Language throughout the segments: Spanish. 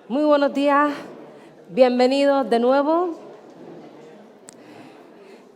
Muy buenos días, bienvenidos de nuevo.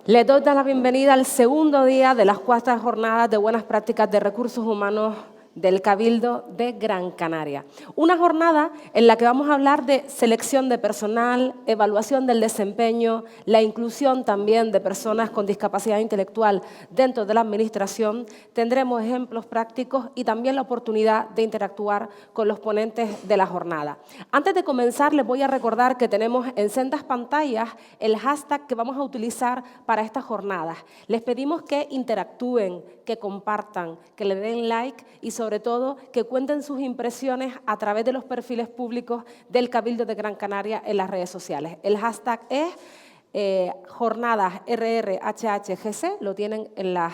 Les doy la bienvenida al segundo día de las 4 jornadas de buenas prácticas de recursos humanos del Cabildo de Gran Canaria. Una jornada en la que vamos a hablar de selección de personal, evaluación del desempeño, la inclusión también de personas con discapacidad intelectual dentro de la Administración. Tendremos ejemplos prácticos y también la oportunidad de interactuar con los ponentes de la jornada. Antes de comenzar, les voy a recordar que tenemos en sendas pantallas el hashtag que vamos a utilizar para estas jornadas. Les pedimos que interactúen, que compartan, que le den like y sobre todo que cuenten sus impresiones a través de los perfiles públicos del Cabildo de Gran Canaria en las redes sociales. El hashtag es jornadas RRHHGC, lo tienen en las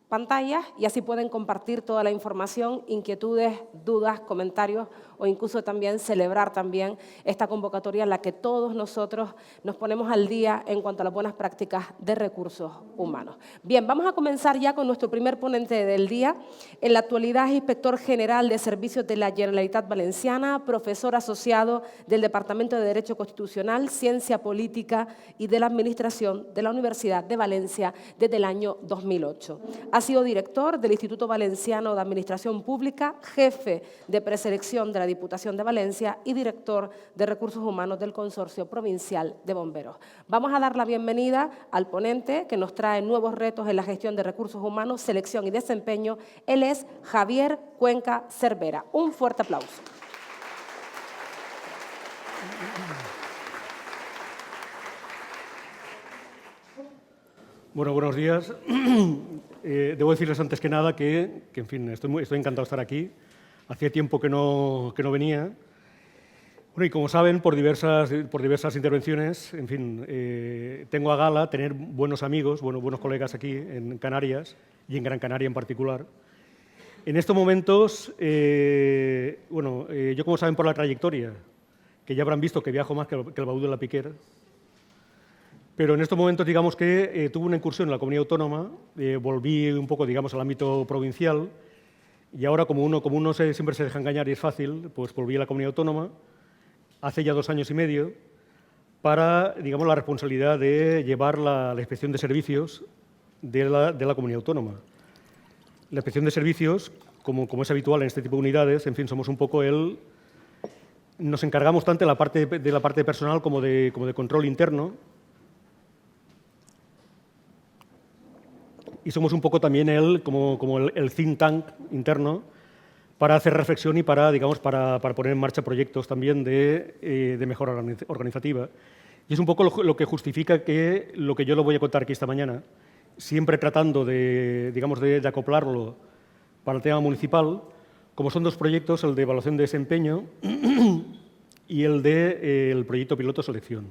pantallas y así pueden compartir toda la información, inquietudes, dudas, comentarios o incluso también celebrar también esta convocatoria en la que todos nosotros nos ponemos al día en cuanto a las buenas prácticas de recursos humanos. Bien, vamos a comenzar ya con nuestro primer ponente del día. En la actualidad es inspector general de servicios de la Generalitat Valenciana, profesor asociado del Departamento de Derecho Constitucional, Ciencia Política y de la Administración de la Universidad de Valencia desde el año 2008. Ha sido director del Instituto Valenciano de Administración Pública, jefe de preselección de la Diputación de Valencia y director de Recursos Humanos del Consorcio Provincial de Bomberos. Vamos a dar la bienvenida al ponente que nos trae nuevos retos en la gestión de recursos humanos, selección y desempeño. Él es Javier Cuenca Cervera. Un fuerte aplauso. Bueno, buenos días. Debo decirles antes que nada que en fin, estoy encantado de estar aquí. Hacía tiempo que no venía. Bueno, y como saben, por diversas intervenciones, en fin, tengo a gala tener buenos amigos, buenos colegas aquí en Canarias y en Gran Canaria en particular. En estos momentos, yo como saben por la trayectoria, que ya habrán visto que viajo más que el baúl de la Piquer, pero en estos momentos, digamos que tuve una incursión en la comunidad autónoma, volví un poco, digamos, al ámbito provincial y ahora, como uno siempre se deja engañar y es fácil, pues volví a la comunidad autónoma hace ya 2 años y medio para, digamos, la responsabilidad de llevar la inspección de servicios de la comunidad autónoma. La inspección de servicios, como es habitual en este tipo de unidades, en fin, somos un poco nos encargamos tanto de la parte personal como de control interno. Y somos un poco también como el think tank interno para hacer reflexión y para poner en marcha proyectos también de mejora organizativa. Y es un poco lo que justifica que lo que yo lo voy a contar aquí esta mañana, siempre tratando de acoplarlo para el tema municipal, como son 2 proyectos, el de evaluación de desempeño y el proyecto piloto selección.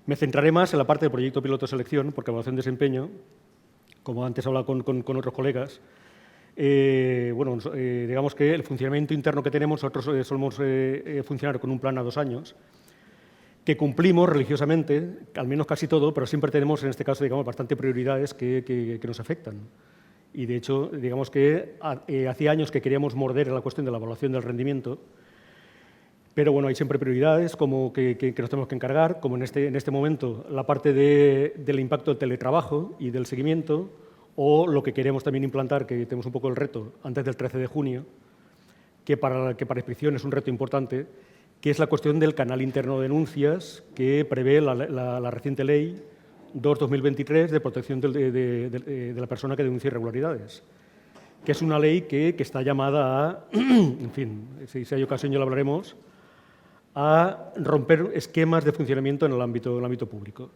Me centraré más en la parte del proyecto piloto selección, porque evaluación de desempeño, como antes he hablado con otros colegas, digamos que el funcionamiento interno que tenemos, nosotros solemos funcionar con un plan a 2 años, que cumplimos religiosamente, al menos casi todo, pero siempre tenemos, en este caso, digamos, bastante prioridades que nos afectan. Y, de hecho, digamos que hacía años que queríamos morder la cuestión de la evaluación del rendimiento, pero bueno, hay siempre prioridades como que nos tenemos que encargar, como en este momento la parte del impacto del teletrabajo y del seguimiento, o lo que queremos también implantar, que tenemos un poco el reto antes del 13 de junio, que para inspección es un reto importante, que es la cuestión del canal interno de denuncias que prevé la reciente ley 2/2023 de protección de la persona que denuncia irregularidades, que es una ley que está llamada a, en fin, si hay ocasión ya lo hablaremos, a romper esquemas de funcionamiento en el ámbito público.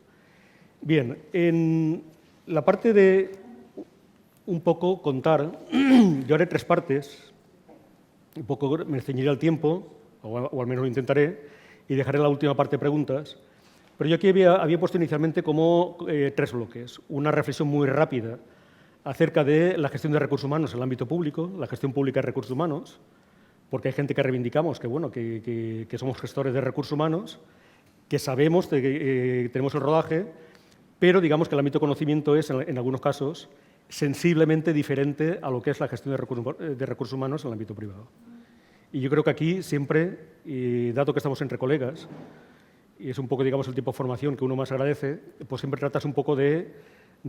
Bien, en la parte de un poco contar, yo haré 3 partes, un poco me ceñiré al tiempo, o al menos lo intentaré, y dejaré la última parte de preguntas, pero yo aquí había puesto inicialmente como 3 bloques. Una reflexión muy rápida acerca de la gestión de recursos humanos en el ámbito público, la gestión pública de recursos humanos, porque hay gente que reivindicamos que somos gestores de recursos humanos, que sabemos que tenemos el rodaje, pero digamos que el ámbito de conocimiento es, en algunos casos, sensiblemente diferente a lo que es la gestión de recursos humanos en el ámbito privado. Y yo creo que aquí siempre, dado que estamos entre colegas, y es un poco, digamos, el tipo de formación que uno más agradece, pues siempre tratas un poco de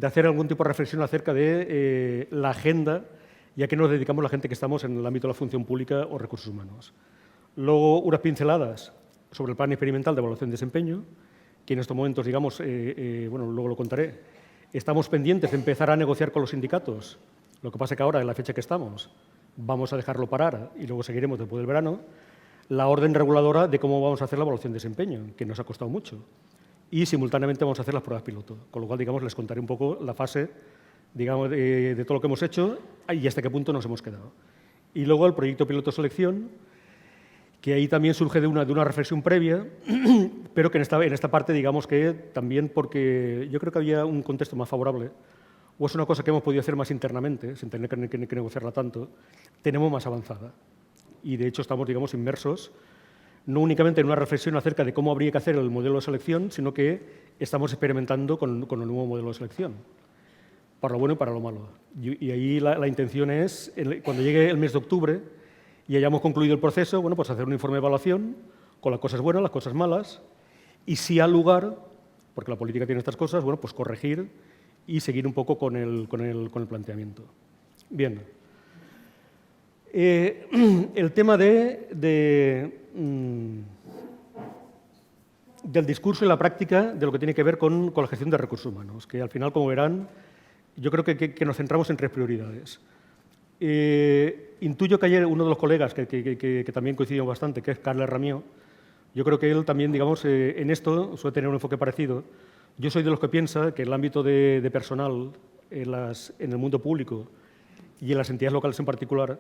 hacer algún tipo de reflexión acerca de la agenda y a qué nos dedicamos la gente que estamos en el ámbito de la función pública o recursos humanos. Luego, unas pinceladas sobre el plan experimental de evaluación de desempeño, que en estos momentos, digamos, bueno, luego lo contaré, estamos pendientes de empezar a negociar con los sindicatos. Lo que pasa es que ahora, en la fecha que estamos, vamos a dejarlo parar y luego seguiremos después del verano, la orden reguladora de cómo vamos a hacer la evaluación de desempeño, que nos ha costado mucho. Y simultáneamente vamos a hacer las pruebas piloto, con lo cual, digamos, les contaré un poco la fase, digamos, de todo lo que hemos hecho y hasta qué punto nos hemos quedado. Y luego el proyecto piloto selección, que ahí también surge de una reflexión previa, pero que en esta parte, digamos que también porque yo creo que había un contexto más favorable, o es una cosa que hemos podido hacer más internamente, sin tener que negociarla tanto, tenemos más avanzada. Y, de hecho, estamos, digamos, inmersos no únicamente en una reflexión acerca de cómo habría que hacer el modelo de selección, sino que estamos experimentando con el nuevo modelo de selección, para lo bueno y para lo malo. Y ahí la intención es, cuando llegue el mes de octubre y hayamos concluido el proceso, bueno, pues hacer un informe de evaluación con las cosas buenas, las cosas malas, y si hay lugar, porque la política tiene estas cosas, bueno, pues corregir y seguir un poco con el planteamiento. Bien. El tema del discurso y la práctica de lo que tiene que ver con la gestión de recursos humanos, que al final, como verán, yo creo que nos centramos en tres prioridades. Intuyo que ayer uno de los colegas que también coincidió bastante, que es Carles Ramió, yo creo que él también, digamos, en esto suele tener un enfoque parecido. Yo soy de los que piensa que el ámbito de personal en el mundo público y en las entidades locales en particular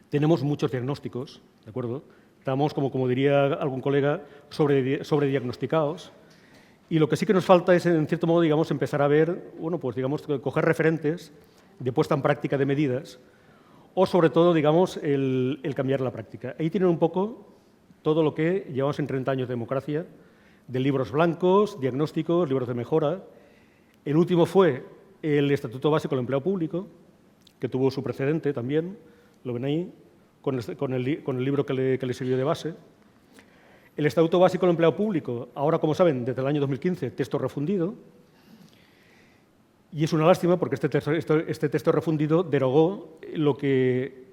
tenemos muchos diagnósticos, ¿de acuerdo? Estamos, como diría algún colega, sobrediagnosticados. Y lo que sí que nos falta es, en cierto modo, digamos, empezar a ver, bueno, pues, digamos, coger referentes de puesta en práctica de medidas o, sobre todo, digamos, el cambiar la práctica. Ahí tienen un poco todo lo que llevamos en 30 años de democracia, de libros blancos, diagnósticos, libros de mejora. El último fue el Estatuto Básico del Empleo Público, que tuvo su precedente también, lo ven ahí, con el libro que le sirvió de base. El Estatuto Básico del Empleo Público, ahora, como saben, desde el año 2015, texto refundido. Y es una lástima porque este texto refundido derogó lo que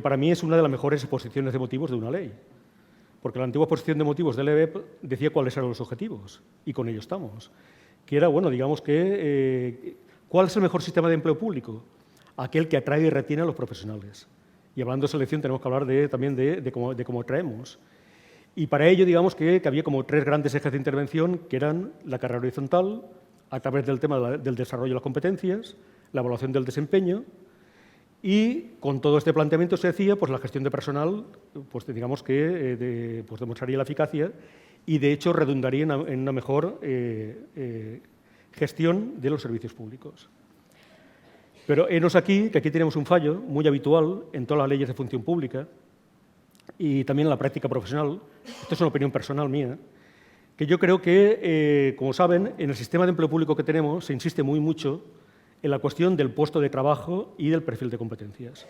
para mí es una de las mejores exposiciones de motivos de una ley. Porque la antigua exposición de motivos del EBEP decía cuáles eran los objetivos, y con ello estamos. Que era, bueno, digamos que, ¿cuál es el mejor sistema de empleo público? Aquel que atrae y retiene a los profesionales. Y hablando de selección tenemos que hablar también de cómo atraemos. Y para ello, digamos que había como tres grandes ejes de intervención, que eran la carrera horizontal, a través del tema del desarrollo de las competencias, la evaluación del desempeño, y con todo este planteamiento se decía, pues la gestión de personal, pues digamos que pues demostraría la eficacia y, de hecho, redundaría en una mejor gestión de los servicios públicos. Pero henos aquí, que aquí tenemos un fallo muy habitual en todas las leyes de función pública y también en la práctica profesional. Esto es una opinión personal mía, que yo creo que, como saben, en el sistema de empleo público que tenemos se insiste mucho en la cuestión del puesto de trabajo y del perfil de competencias.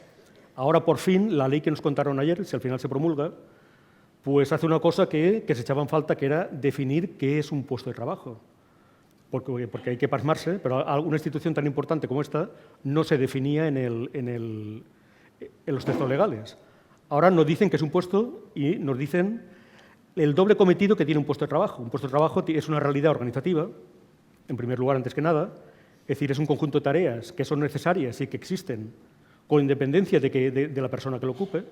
Ahora, por fin, la ley que nos contaron ayer, si al final se promulga, pues hace una cosa que se echaba en falta, que era definir qué es un puesto de trabajo. Porque hay que pasmarse, pero una institución tan importante como esta no se definía en los textos legales. Ahora nos dicen que es un puesto y nos dicen el doble cometido que tiene un puesto de trabajo. Un puesto de trabajo es una realidad organizativa, en primer lugar, antes que nada. Es decir, es un conjunto de tareas que son necesarias y que existen con independencia de la persona que lo ocupe.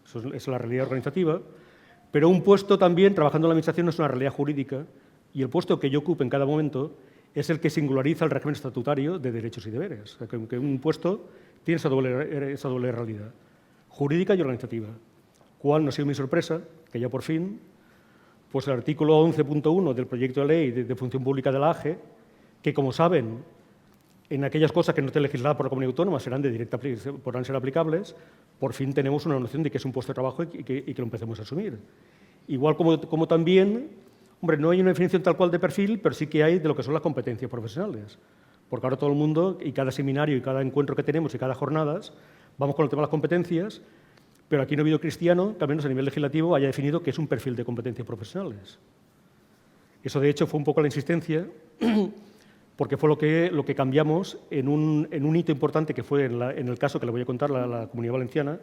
Eso es la realidad organizativa. Pero un puesto también, trabajando en la administración, es una realidad jurídica, y el puesto que yo ocupe en cada momento es el que singulariza el régimen estatutario de derechos y deberes. O sea, que un puesto tiene esa doble realidad, jurídica y organizativa. ¿Cuál no ha sido mi sorpresa? Que ya por fin, pues el artículo 11.1 del proyecto de ley de función pública de la AGE, que, como saben, en aquellas cosas que no estén legisladas por la comunidad autónoma podrán ser aplicables, por fin tenemos una noción de que es un puesto de trabajo y que lo empecemos a asumir. Igual como también, hombre, no hay una definición tal cual de perfil, pero sí que hay de lo que son las competencias profesionales. Porque ahora todo el mundo, y cada seminario, y cada encuentro que tenemos, y cada jornada, vamos con el tema de las competencias, Pero aquí no ha habido cristiano que, al menos a nivel legislativo, haya definido qué es un perfil de competencias profesionales. Eso, de hecho, fue un poco la insistencia, porque fue lo que cambiamos en un hito importante que fue en el caso que le voy a contar, la Comunidad Valenciana,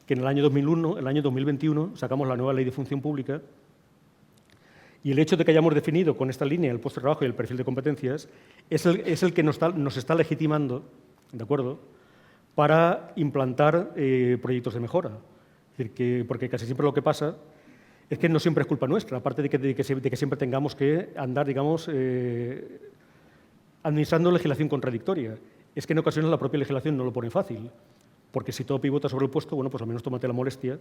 que en el año 2021, sacamos la nueva Ley de Función Pública, y el hecho de que hayamos definido con esta línea el puesto de trabajo y el perfil de competencias es el que nos está legitimando, ¿de acuerdo?, para implantar proyectos de mejora. Es decir, porque casi siempre lo que pasa es que no siempre es culpa nuestra, aparte de que siempre tengamos que andar, digamos, administrando legislación contradictoria. Es que en ocasiones la propia legislación no lo pone fácil, porque si todo pivota sobre el puesto, bueno, pues al menos tómate la molestia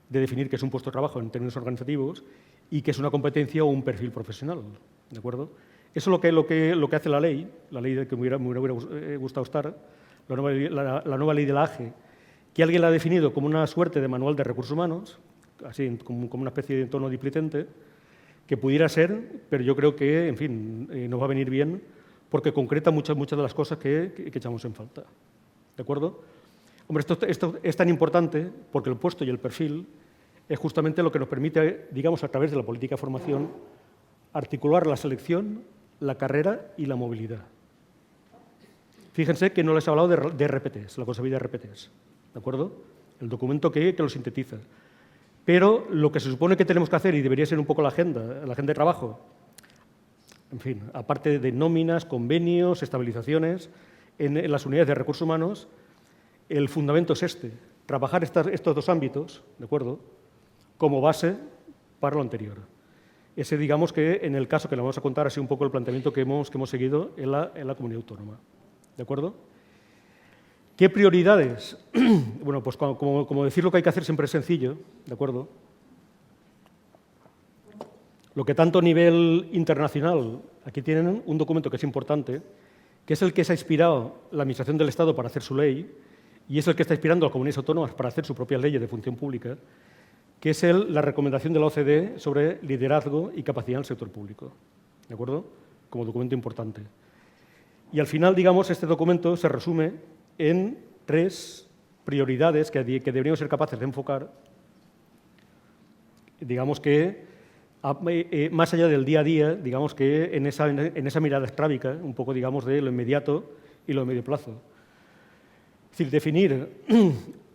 de definir qué es un puesto de trabajo en términos organizativos y qué es una competencia o un perfil profesional, ¿de acuerdo? Eso es lo que hace la ley de que me hubiera gustado estar, la nueva ley de la AGE, que alguien la ha definido como una suerte de manual de recursos humanos, así como una especie de tono displicente, que pudiera ser, pero yo creo que, en fin, nos va a venir bien porque concreta muchas de las cosas que echamos en falta. ¿De acuerdo? Hombre, esto es tan importante porque el puesto y el perfil es justamente lo que nos permite, digamos, a través de la política de formación, articular la selección, la carrera y la movilidad. Fíjense que no les he hablado de RPTs, la consabida de RPTs, ¿de acuerdo? El documento que lo sintetiza. Pero lo que se supone que tenemos que hacer, y debería ser un poco la agenda de trabajo, en fin, aparte de nóminas, convenios, estabilizaciones, en las unidades de recursos humanos, el fundamento es trabajar estos dos ámbitos, ¿de acuerdo?, como base para lo anterior. Ese, digamos que en el caso que le vamos a contar, ha sido un poco el planteamiento que hemos seguido en la comunidad autónoma. ¿De acuerdo? ¿Qué prioridades? Bueno, pues como decir lo que hay que hacer siempre es sencillo, ¿de acuerdo? Lo que tanto a nivel internacional, aquí tienen un documento que es importante, que es el que se ha inspirado la Administración del Estado para hacer su ley y es el que está inspirando a las comunidades autónomas para hacer sus propias leyes de función pública, que es la recomendación de la OCDE sobre liderazgo y capacidad en el sector público, ¿de acuerdo? Como documento importante. Y al final, digamos, este documento se resume en 3 prioridades que deberíamos ser capaces de enfocar, digamos que más allá del día a día, digamos que en esa mirada estrábica, un poco, digamos, de lo inmediato y lo de medio plazo. Es decir, definir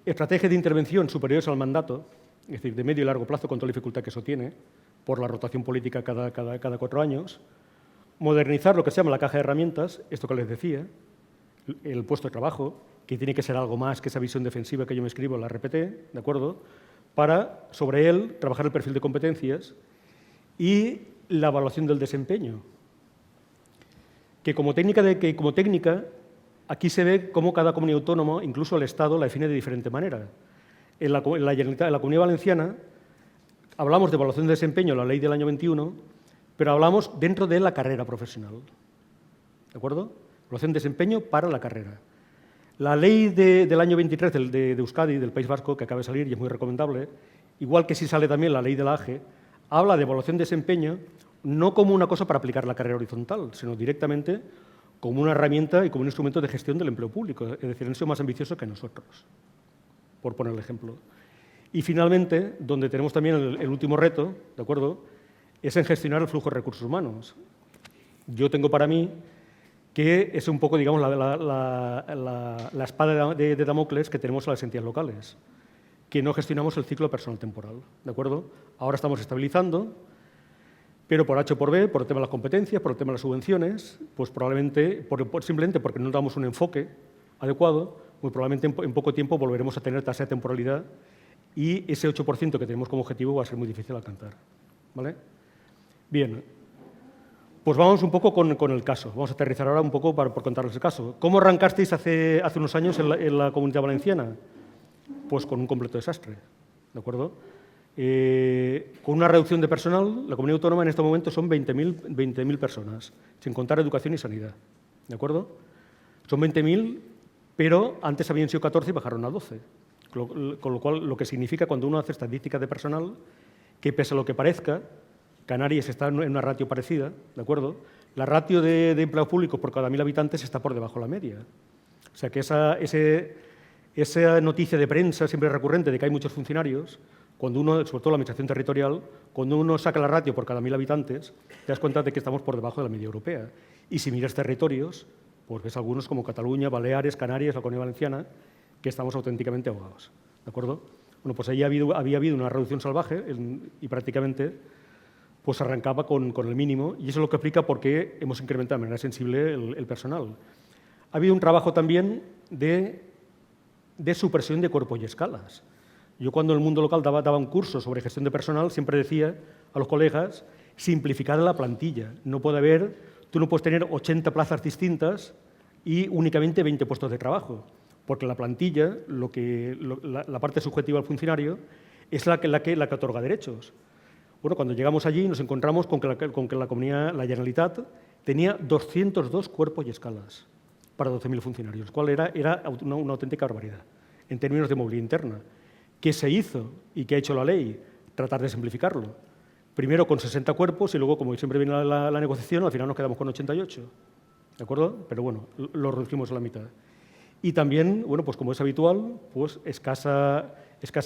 estrategias de intervención superiores al mandato, es decir, de medio y largo plazo, con toda la dificultad que eso tiene, por la rotación política cada 4 años, modernizar lo que se llama la caja de herramientas, esto que les decía, el puesto de trabajo, que tiene que ser algo más que esa visión defensiva que yo me escribo en la RPT, ¿de acuerdo?, para, sobre él, trabajar el perfil de competencias y la evaluación del desempeño, que como técnica, aquí se ve cómo cada comunidad autónoma, incluso el Estado, la define de diferente manera. En la Comunidad Valenciana hablamos de evaluación de desempeño, la ley del año 21, pero hablamos dentro de la carrera profesional. ¿De acuerdo? Evaluación de desempeño para la carrera. La ley del año 23 de Euskadi, del País Vasco, que acaba de salir y es muy recomendable, igual que si sale también la ley de la AGE, habla de evaluación de desempeño no como una cosa para aplicar la carrera horizontal, sino directamente como una herramienta y como un instrumento de gestión del empleo público. Es decir, han sido más ambiciosos que nosotros, por poner el ejemplo. Y finalmente, donde tenemos también el último reto, ¿de acuerdo?, es en gestionar el flujo de recursos humanos. Yo tengo para mí que es un poco, digamos, la espada de Damocles que tenemos a las entidades locales, que no gestionamos el ciclo personal temporal, ¿de acuerdo? Ahora estamos estabilizando, pero por H o por B, por el tema de las competencias, por el tema de las subvenciones, pues probablemente, simplemente porque no damos un enfoque adecuado, muy probablemente en poco tiempo volveremos a tener tasa de temporalidad y ese 8% que tenemos como objetivo va a ser muy difícil de alcanzar, ¿vale? Bien, pues vamos un poco con el caso. Vamos a aterrizar ahora un poco por contarles el caso. ¿Cómo arrancasteis hace unos años en la Comunidad Valenciana? Pues con un completo desastre, ¿de acuerdo? Con una reducción de personal, la Comunidad Autónoma en este momento son 20.000 personas, sin contar educación y sanidad, ¿de acuerdo? Son 20.000, pero antes habían sido 14 y bajaron a 12, con lo cual, lo que significa cuando uno hace estadísticas de personal, que pese a lo que parezca, Canarias está en una ratio parecida, ¿de acuerdo? La ratio de empleados públicos por cada 1.000 habitantes está por debajo de la media. O sea que ese esa noticia de prensa siempre recurrente de que hay muchos funcionarios, cuando uno, sobre todo la administración territorial, cuando uno saca la ratio por cada 1.000 habitantes, te das cuenta de que estamos por debajo de la media europea. Y si miras territorios, pues ves algunos como Cataluña, Baleares, Canarias, la Comunidad Valenciana, que estamos auténticamente ahogados. ¿De acuerdo? Bueno, pues ahí había habido una reducción salvaje y prácticamente pues arrancaba con el mínimo, y eso es lo que explica por qué hemos incrementado de manera sensible el personal. Ha habido un trabajo también de supresión de cuerpos y escalas. Yo cuando en el mundo local daba un curso sobre gestión de personal, siempre decía a los colegas, simplificar la plantilla. No puede haber, tú no puedes tener 80 plazas distintas y únicamente 20 puestos de trabajo, porque la plantilla, la parte subjetiva del funcionario, es la que otorga derechos. Bueno, cuando llegamos allí nos encontramos con que la comunidad, la Generalitat, tenía 202 cuerpos y escalas para 12.000 funcionarios, cual era una auténtica barbaridad en términos de movilidad interna. ¿Qué se hizo y qué ha hecho la ley? Tratar de simplificarlo. Primero con 60 cuerpos y luego, como siempre viene la negociación, al final nos quedamos con 88. ¿De acuerdo? Pero bueno, lo reducimos a la mitad. Y también, bueno, pues como es habitual, pues escasa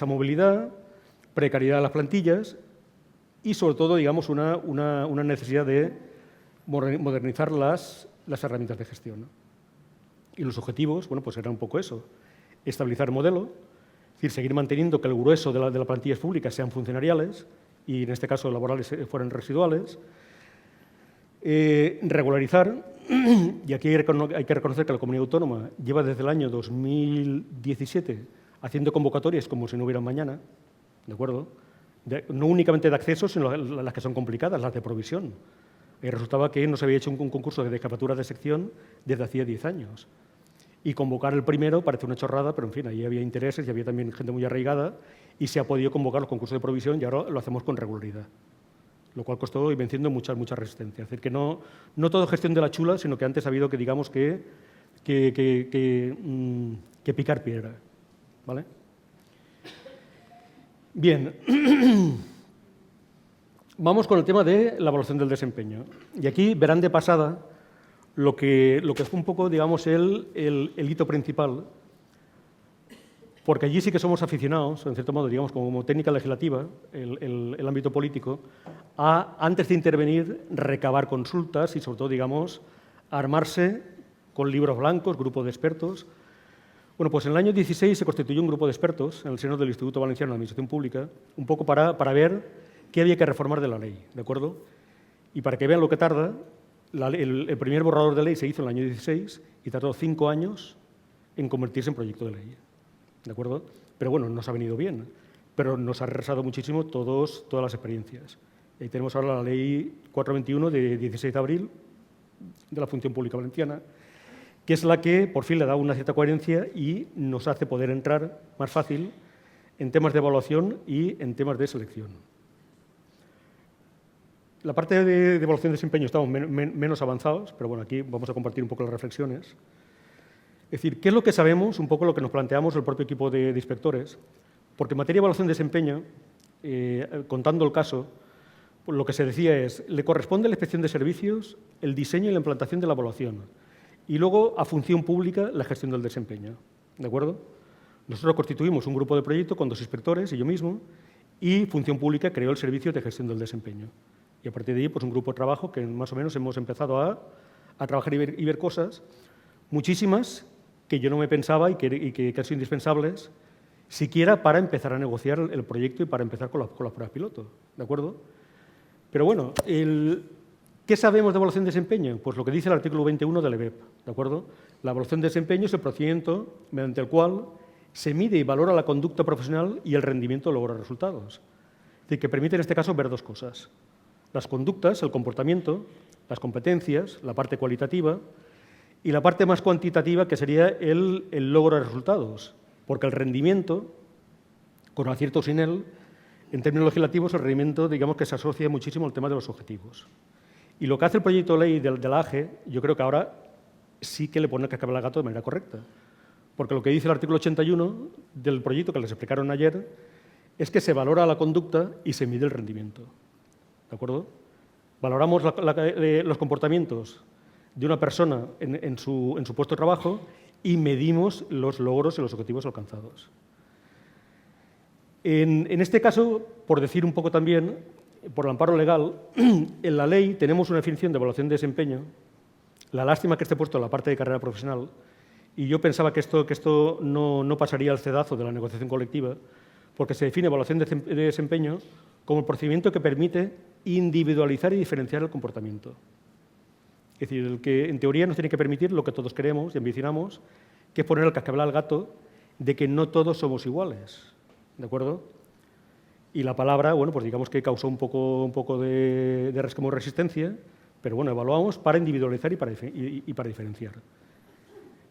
movilidad, precariedad de las plantillas y, sobre todo, digamos, una necesidad de modernizar las herramientas de gestión, ¿no? Y los objetivos, bueno, pues era un poco eso. Estabilizar el modelo, es decir, seguir manteniendo que el grueso de las plantillas públicas sean funcionariales y, en este caso, laborales fueran residuales. Regularizar, y aquí hay que reconocer que la Comunidad Autónoma lleva desde el año 2017 haciendo convocatorias como si no hubiera mañana, ¿de acuerdo? No únicamente de acceso, sino las que son complicadas, las de provisión. Y resultaba que no se había hecho un concurso de jefaturas de sección desde hacía 10 años. Y convocar el primero parece una chorrada, pero en fin, ahí había intereses y había también gente muy arraigada y se ha podido convocar los concursos de provisión y ahora lo hacemos con regularidad, lo cual costó y venciendo mucha resistencia. Es decir, que no todo es gestión de la chula, sino que antes ha habido que, digamos, que picar piedra, ¿vale? Bien, vamos con el tema de la evaluación del desempeño. Y aquí verán de pasada lo que fue un poco, digamos, el hito principal, porque allí sí que somos aficionados, en cierto modo, digamos, como técnica legislativa, el ámbito político, a, antes de intervenir, recabar consultas y, sobre todo, digamos, armarse con libros blancos, grupos de expertos. Bueno, pues en el año 16 se constituyó un grupo de expertos en el seno del Instituto Valenciano de Administración Pública, un poco para ver qué había que reformar de la ley, ¿de acuerdo? Y para que vean lo que tarda, el primer borrador de ley se hizo en el año 16 y tardó 5 años en convertirse en proyecto de ley, ¿de acuerdo? Pero bueno, nos ha venido bien, pero nos ha retrasado muchísimo todas las experiencias. Y ahí tenemos ahora la Ley 421 de 16 de abril de la Función Pública Valenciana, que es la que por fin le da una cierta coherencia y nos hace poder entrar más fácil en temas de evaluación y en temas de selección. La parte de evaluación de desempeño estamos menos avanzados, pero bueno, aquí vamos a compartir un poco las reflexiones. Es decir, ¿qué es lo que sabemos? Un poco lo que nos planteamos el propio equipo de inspectores, porque en materia de evaluación de desempeño, contando el caso, pues lo que se decía es, le corresponde a la inspección de servicios el diseño y la implantación de la evaluación, y luego a función pública la gestión del desempeño, ¿de acuerdo? Nosotros constituimos un grupo de proyecto con 2 inspectores y yo mismo, y función pública creó el servicio de gestión del desempeño. Y a partir de ahí, pues un grupo de trabajo que más o menos hemos empezado a trabajar y ver cosas, muchísimas que yo no me pensaba y que han sido indispensables, siquiera para empezar a negociar el proyecto y para empezar con las pruebas piloto, ¿de acuerdo? Pero bueno, ¿qué sabemos de evaluación de desempeño? Pues lo que dice el artículo 21 del EBEP, ¿de acuerdo? La evaluación de desempeño es el procedimiento mediante el cual se mide y valora la conducta profesional y el rendimiento de los resultados. Es decir, que permite en este caso ver 2 cosas. Las conductas, el comportamiento, las competencias, la parte cualitativa y la parte más cuantitativa que sería el logro de resultados, porque el rendimiento, con acierto o sin él, en términos legislativos el rendimiento digamos que se asocia muchísimo al tema de los objetivos. Y lo que hace el proyecto de ley de la AGE, yo creo que ahora sí que le pone el cascabel al gato de manera correcta, porque lo que dice el artículo 81 del proyecto que les explicaron ayer es que se valora la conducta y se mide el rendimiento. ¿De acuerdo? Valoramos los comportamientos de una persona en su puesto de trabajo y medimos los logros y los objetivos alcanzados. En este caso, por decir un poco también, por el amparo legal, en la ley tenemos una definición de evaluación de desempeño. La lástima que esté puesto en la parte de carrera profesional, y yo pensaba que esto no pasaría al cedazo de la negociación colectiva, porque se define evaluación de desempeño como el procedimiento que permite individualizar y diferenciar el comportamiento. Es decir, el que en teoría nos tiene que permitir lo que todos queremos y ambicionamos, que es poner el cascabel al gato de que no todos somos iguales. ¿De acuerdo? Y la palabra, bueno, pues digamos que causó un poco de resquemor, resistencia, pero bueno, evaluamos para individualizar y para diferenciar.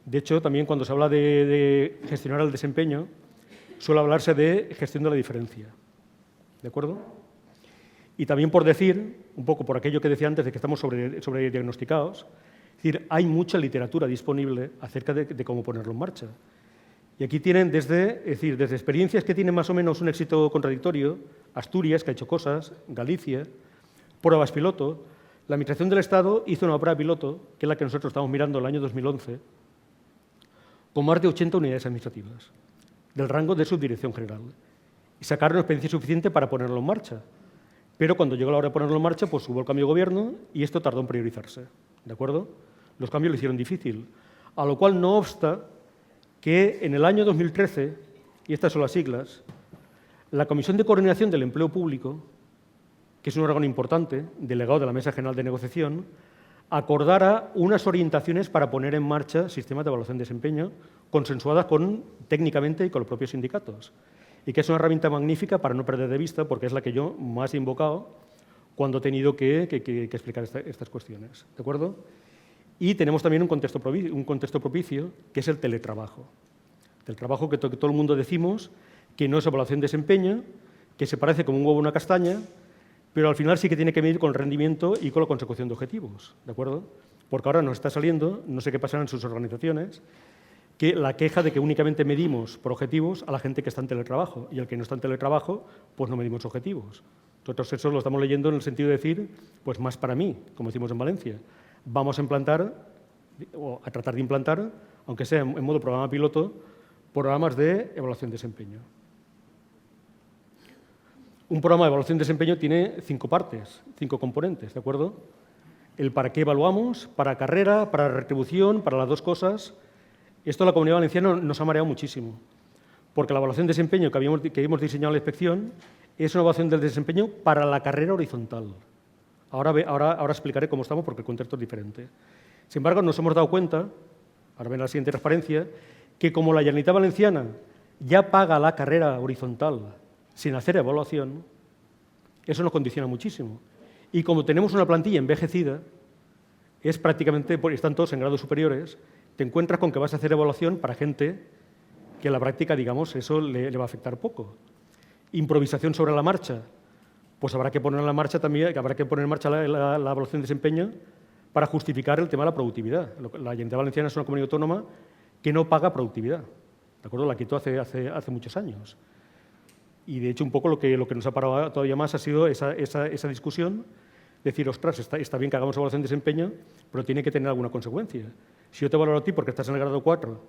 De hecho, también cuando se habla de gestionar el desempeño, suele hablarse de gestión de la diferencia. ¿De acuerdo? Y también por decir, un poco por aquello que decía antes de que estamos sobrediagnosticados, es decir, hay mucha literatura disponible acerca de cómo ponerlo en marcha. Y aquí tienen desde experiencias que tienen más o menos un éxito contradictorio, Asturias, que ha hecho cosas, Galicia, pruebas piloto. La Administración del Estado hizo una prueba piloto, que es la que nosotros estamos mirando el año 2011, con más de 80 unidades administrativas, del rango de subdirección general. Y sacaron experiencia suficiente para ponerlo en marcha. Pero cuando llegó la hora de ponerlo en marcha, pues hubo el cambio de gobierno y esto tardó en priorizarse. ¿De acuerdo? Los cambios lo hicieron difícil. A lo cual no obsta que en el año 2013, y estas son las siglas, la Comisión de Coordinación del Empleo Público, que es un órgano importante, delegado de la Mesa General de Negociación, acordara unas orientaciones para poner en marcha sistemas de evaluación de desempeño consensuadas técnicamente y con los propios sindicatos. Y que es una herramienta magnífica para no perder de vista, porque es la que yo más he invocado cuando he tenido que explicar estas cuestiones. ¿De acuerdo? Y tenemos también un contexto propicio, que es el teletrabajo. El trabajo que todo el mundo decimos que no es evaluación de desempeño, que se parece como un huevo a una castaña, pero al final sí que tiene que medir con el rendimiento y con la consecución de objetivos. ¿De acuerdo? Porque ahora nos está saliendo, no sé qué pasará en sus organizaciones, que la queja de que únicamente medimos por objetivos a la gente que está en teletrabajo y al que no está en teletrabajo, pues no medimos objetivos. Nosotros eso lo estamos leyendo en el sentido de decir, pues más para mí, como decimos en Valencia. Vamos a implantar, o a tratar de implantar, aunque sea en modo programa piloto, programas de evaluación de desempeño. Un programa de evaluación de desempeño tiene 5 partes, 5 componentes, ¿de acuerdo? El para qué evaluamos, para carrera, para retribución, para las dos cosas. Esto la Comunidad Valenciana nos ha mareado muchísimo, porque la evaluación de desempeño que hemos diseñado en la inspección es una evaluación del desempeño para la carrera horizontal. Ahora explicaré cómo estamos porque el contexto es diferente. Sin embargo, nos hemos dado cuenta, ahora ven la siguiente transparencia, que como la Generalitat Valenciana ya paga la carrera horizontal sin hacer evaluación, eso nos condiciona muchísimo. Y como tenemos una plantilla envejecida, es prácticamente, están todos en grados superiores, te encuentras con que vas a hacer evaluación para gente que en la práctica, digamos, eso le va a afectar poco. Improvisación sobre la marcha, pues habrá que poner en marcha la evaluación de desempeño para justificar el tema de la productividad. La Generalitat Valenciana es una comunidad autónoma que no paga productividad. ¿De acuerdo? La quitó hace muchos años. Y, de hecho, un poco lo que nos ha parado todavía más ha sido esa discusión, decir, ostras, está bien que hagamos evaluación de desempeño, pero tiene que tener alguna consecuencia. Si yo te valoro a ti porque estás en el grado 4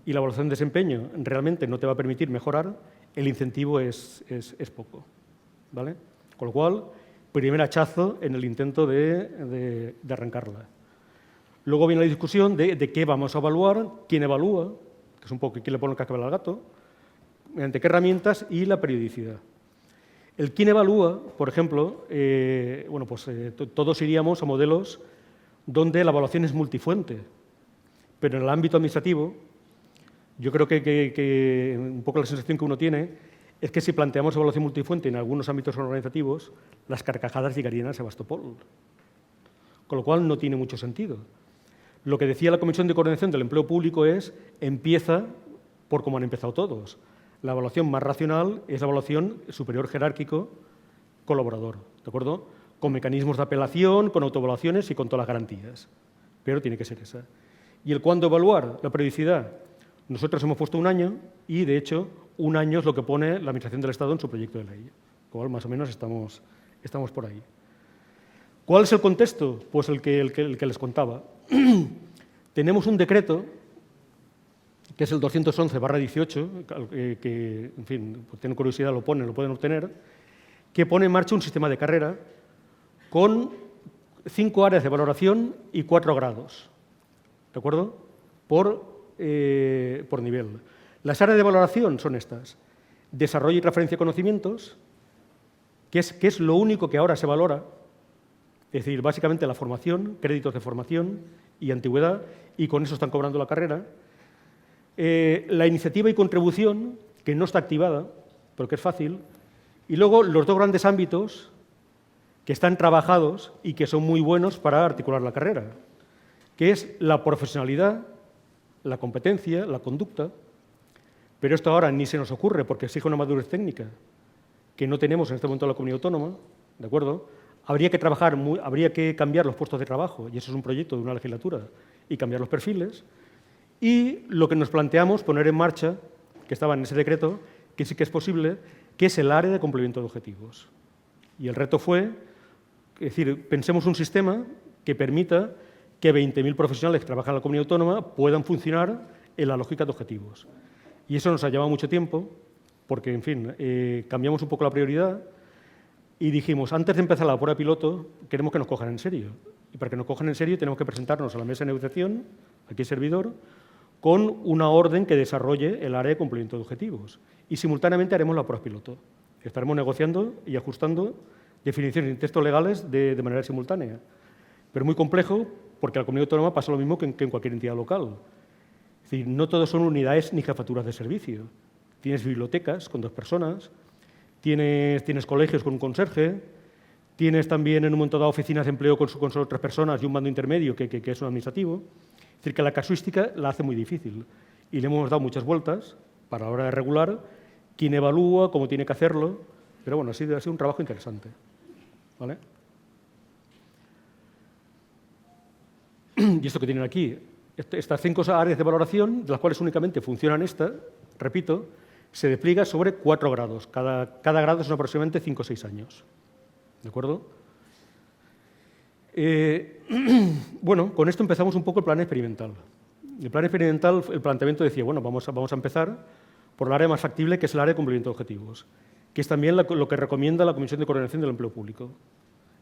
y la evaluación de desempeño realmente no te va a permitir mejorar, el incentivo es poco. ¿Vale? Con lo cual, primer hachazo en el intento de arrancarla. Luego viene la discusión de qué vamos a evaluar, quién evalúa, que es un poco quién le pone el cascabel al gato, mediante qué herramientas y la periodicidad. El quién evalúa, por ejemplo, todos iríamos a modelos donde la evaluación es multifuente, pero en el ámbito administrativo, yo creo que un poco la sensación que uno tiene es que si planteamos evaluación multifuente en algunos ámbitos organizativos, las carcajadas llegarían a Sebastopol, con lo cual no tiene mucho sentido. Lo que decía la Comisión de Coordinación del Empleo Público es, empieza por como han empezado todos. La evaluación más racional es la evaluación superior jerárquico colaborador, ¿de acuerdo? Con mecanismos de apelación, con autoevaluaciones y con todas las garantías. Pero tiene que ser esa. ¿Y el cuándo evaluar? La periodicidad. Nosotros hemos puesto 1 año y, de hecho, 1 año es lo que pone la Administración del Estado en su proyecto de ley. Con lo cual, más o menos, estamos por ahí. ¿Cuál es el contexto? Pues el que les contaba. Tenemos un decreto que es el 211/18, que, en fin, pues tienen curiosidad, lo pueden obtener, que pone en marcha un sistema de carrera con 5 áreas de valoración y 4 grados, ¿de acuerdo? Por nivel. Las áreas de valoración son estas: desarrollo y transferencia de conocimientos, que es lo único que ahora se valora, es decir, básicamente la formación, créditos de formación y antigüedad, y con eso están cobrando la carrera. La iniciativa y contribución, que no está activada, porque es fácil, y luego los 2 grandes ámbitos que están trabajados y que son muy buenos para articular la carrera, que es la profesionalidad, la competencia, la conducta, pero esto ahora ni se nos ocurre porque exige una madurez técnica que no tenemos en este momento en la comunidad autónoma, ¿de acuerdo? Habría que cambiar los puestos de trabajo, y eso es un proyecto de una legislatura, y cambiar los perfiles. Y lo que nos planteamos poner en marcha, que estaba en ese decreto, que sí que es posible, que es el área de cumplimiento de objetivos. Y el reto fue, es decir, pensemos un sistema que permita que 20.000 profesionales que trabajan en la comunidad autónoma puedan funcionar en la lógica de objetivos. Y eso nos ha llevado mucho tiempo, porque, en fin, cambiamos un poco la prioridad y dijimos, antes de empezar la prueba piloto, queremos que nos cojan en serio. Y para que nos cojan en serio tenemos que presentarnos a la mesa de negociación, aquí el servidor, con una orden que desarrolle el área de cumplimiento de objetivos. Y simultáneamente haremos la prueba piloto. Estaremos negociando y ajustando definiciones y textos legales de manera simultánea. Pero muy complejo, porque en la comunidad autónoma pasa lo mismo que en cualquier entidad local. Es decir, no todos son unidades ni jefaturas de servicio. Tienes bibliotecas con 2 personas, tienes colegios con un conserje, tienes también en un momento dado oficinas de empleo con solo 3 personas y un mando intermedio que es un administrativo. Es decir, que la casuística la hace muy difícil y le hemos dado muchas vueltas para a la hora de regular quién evalúa, cómo tiene que hacerlo, pero bueno, ha sido un trabajo interesante. ¿Vale? Y esto que tienen aquí, estas 5 áreas de valoración, de las cuales únicamente funcionan estas, repito, se despliega sobre 4 grados. Cada grado son aproximadamente 5 o 6 años. ¿De acuerdo? Bueno, con esto empezamos un poco el plan experimental. El plan experimental, el planteamiento decía, bueno, vamos a empezar por el área más factible, que es el área de cumplimiento de objetivos, que es también lo que recomienda la Comisión de Coordinación del Empleo Público.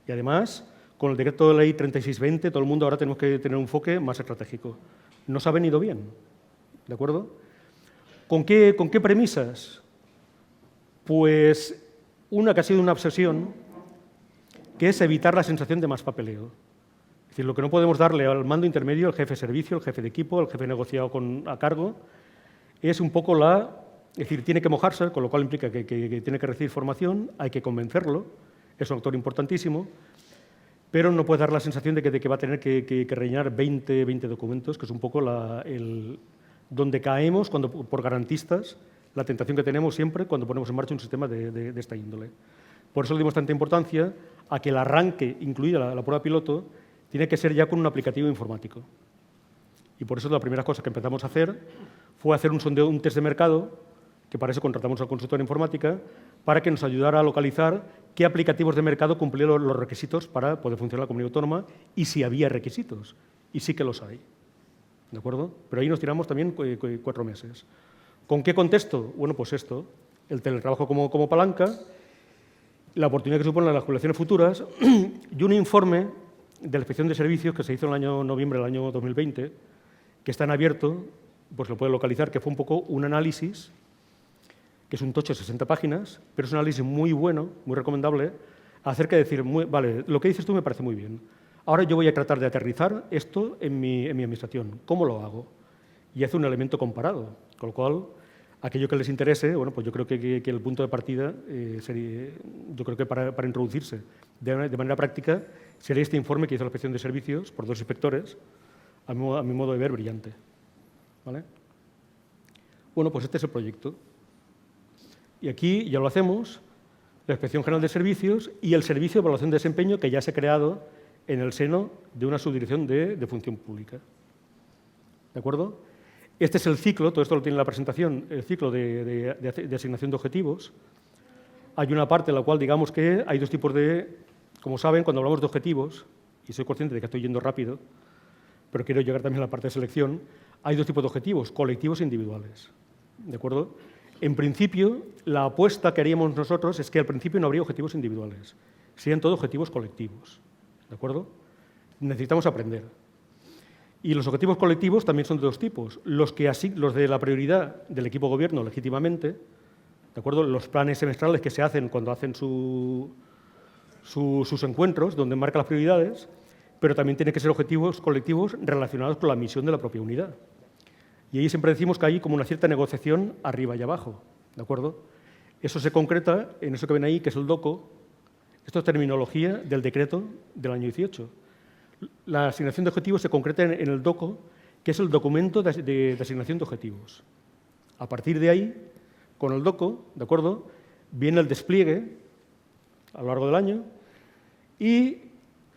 Y además, con el decreto de ley 3620, todo el mundo ahora tenemos que tener un enfoque más estratégico. Nos ha venido bien, ¿de acuerdo? ¿Con qué premisas? Pues una que ha sido una obsesión, que es evitar la sensación de más papeleo. Es decir, lo que no podemos darle al mando intermedio, el jefe de servicio, el jefe de equipo, el jefe negociado a cargo, es un poco es decir, tiene que mojarse, con lo cual implica que tiene que recibir formación, hay que convencerlo, es un actor importantísimo, pero no puede dar la sensación de que va a tener que rellenar 20 documentos, que es un poco donde caemos por garantistas, la tentación que tenemos siempre cuando ponemos en marcha un sistema de esta índole. Por eso le dimos tanta importancia a que el arranque, incluida la prueba piloto, tiene que ser ya con un aplicativo informático. Y por eso la primera cosa que empezamos a hacer fue hacer un sondeo, un test de mercado, que para eso contratamos a una consultora informática, para que nos ayudara a localizar qué aplicativos de mercado cumplían los requisitos para poder funcionar la comunidad autónoma y si había requisitos. Y sí que los hay. ¿De acuerdo? Pero ahí nos tiramos también 4 meses. ¿Con qué contexto? Bueno, pues esto, el teletrabajo como palanca, la oportunidad que suponen las jubilaciones futuras y un informe de la Inspección de Servicios que se hizo en el año noviembre del año 2020, que está en abierto, pues lo puede localizar, que fue un poco un análisis, que es un tocho de 60 páginas, pero es un análisis muy bueno, muy recomendable, acerca de decir, vale, lo que dices tú me parece muy bien. Ahora yo voy a tratar de aterrizar esto en mi administración. ¿Cómo lo hago? Y hace un elemento comparado, con lo cual aquello que les interese, bueno, pues yo creo que el punto de partida sería, yo creo que para introducirse de manera práctica sería este informe que hizo la Inspección de Servicios por 2 inspectores, a mi modo de ver, brillante. ¿Vale? Bueno, pues este es el proyecto. Y aquí ya lo hacemos, la Inspección General de Servicios y el Servicio de Evaluación de Desempeño que ya se ha creado en el seno de una subdirección de Función Pública. ¿De acuerdo? Este es el ciclo, todo esto lo tiene en la presentación, el ciclo de asignación de objetivos. Hay una parte en la cual digamos que hay 2 tipos como saben, cuando hablamos de objetivos, y soy consciente de que estoy yendo rápido, pero quiero llegar también a la parte de selección, hay dos tipos de objetivos, colectivos e individuales. ¿De acuerdo? En principio, la apuesta que haríamos nosotros es que al principio no habría objetivos individuales, serían todos objetivos colectivos. ¿De acuerdo? Necesitamos aprender. Y los objetivos colectivos también son de dos tipos. Los de la prioridad del equipo gobierno legítimamente, ¿de acuerdo? Los planes semestrales que se hacen cuando hacen sus encuentros, donde marcan las prioridades, pero también tienen que ser objetivos colectivos relacionados con la misión de la propia unidad. Y ahí siempre decimos que hay como una cierta negociación arriba y abajo, ¿de acuerdo? Eso se concreta en eso que ven ahí, que es el DOCO. Esto es terminología del decreto del año 18. La asignación de objetivos se concreta en el DOCO, que es el documento de asignación de objetivos. A partir de ahí, con el DOCO, ¿de acuerdo?, viene el despliegue a lo largo del año y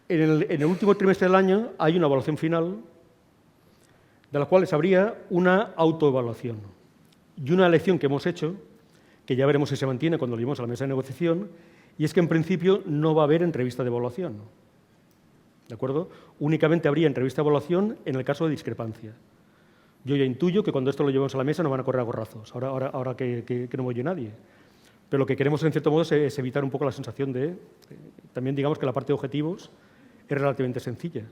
en el último trimestre del año hay una evaluación final de la cual habría una autoevaluación y una elección que hemos hecho, que ya veremos si se mantiene cuando lo llevemos a la mesa de negociación, y es que en principio no va a haber entrevista de evaluación. ¿De acuerdo? Únicamente habría entrevista de evaluación en el caso de discrepancia. Yo ya intuyo que cuando esto lo llevemos a la mesa nos van a correr a gorrazos, ahora que no me oye nadie. Pero lo que queremos, en cierto modo, es evitar un poco la sensación de... También digamos que la parte de objetivos es relativamente sencilla.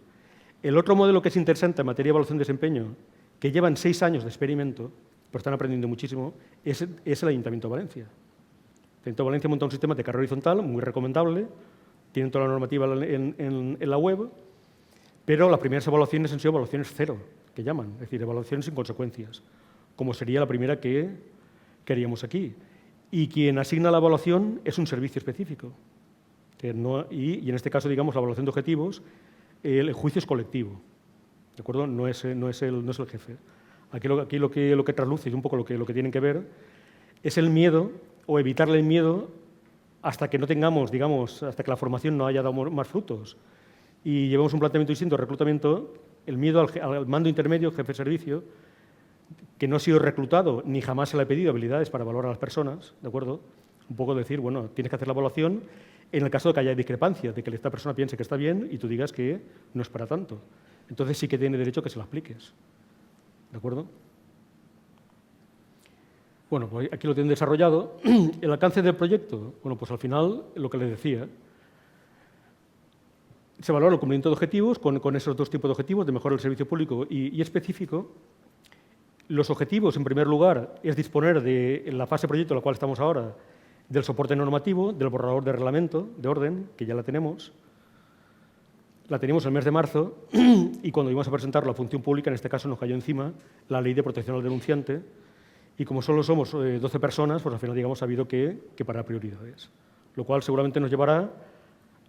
El otro modelo que es interesante en materia de evaluación de desempeño, que llevan 6 años de experimento, pero están aprendiendo muchísimo, es el Ayuntamiento de Valencia. El Ayuntamiento de Valencia monta un sistema de carrera horizontal muy recomendable, tienen toda la normativa en la web, pero las primeras evaluaciones han sido evaluaciones cero, que llaman, es decir, evaluaciones sin consecuencias, como sería la primera que haríamos aquí. Y quien asigna la evaluación es un servicio específico. Y en este caso, digamos, la evaluación de objetivos, el juicio es colectivo, ¿de acuerdo? No es el jefe. Aquí lo que trasluce, y un poco lo que tienen que ver, es el miedo, o evitarle el miedo hasta que no tengamos, digamos, hasta que la formación no haya dado más frutos. Y llevamos un planteamiento distinto de reclutamiento, el miedo al mando intermedio, jefe de servicio, que no ha sido reclutado ni jamás se le ha pedido habilidades para valorar a las personas, ¿de acuerdo? Un poco decir, bueno, tienes que hacer la evaluación en el caso de que haya discrepancia, de que esta persona piense que está bien y tú digas que no es para tanto. Entonces sí que tiene derecho a que se lo apliques, ¿de acuerdo? Bueno, pues aquí lo tienen desarrollado. El alcance del proyecto, bueno, pues al final, lo que les decía, se valora el cumplimiento de objetivos con esos dos tipos de objetivos, de mejorar el servicio público y específico. Los objetivos, en primer lugar, es disponer de, en la fase proyecto en la cual estamos ahora, del soporte normativo, del borrador de reglamento, de orden, que ya la tenemos. La teníamos el mes de marzo y cuando íbamos a presentar la función pública, en este caso nos cayó encima la Ley de Protección al Denunciante y como solo somos 12 personas, pues al final, digamos, ha habido que parar prioridades. Lo cual seguramente nos llevará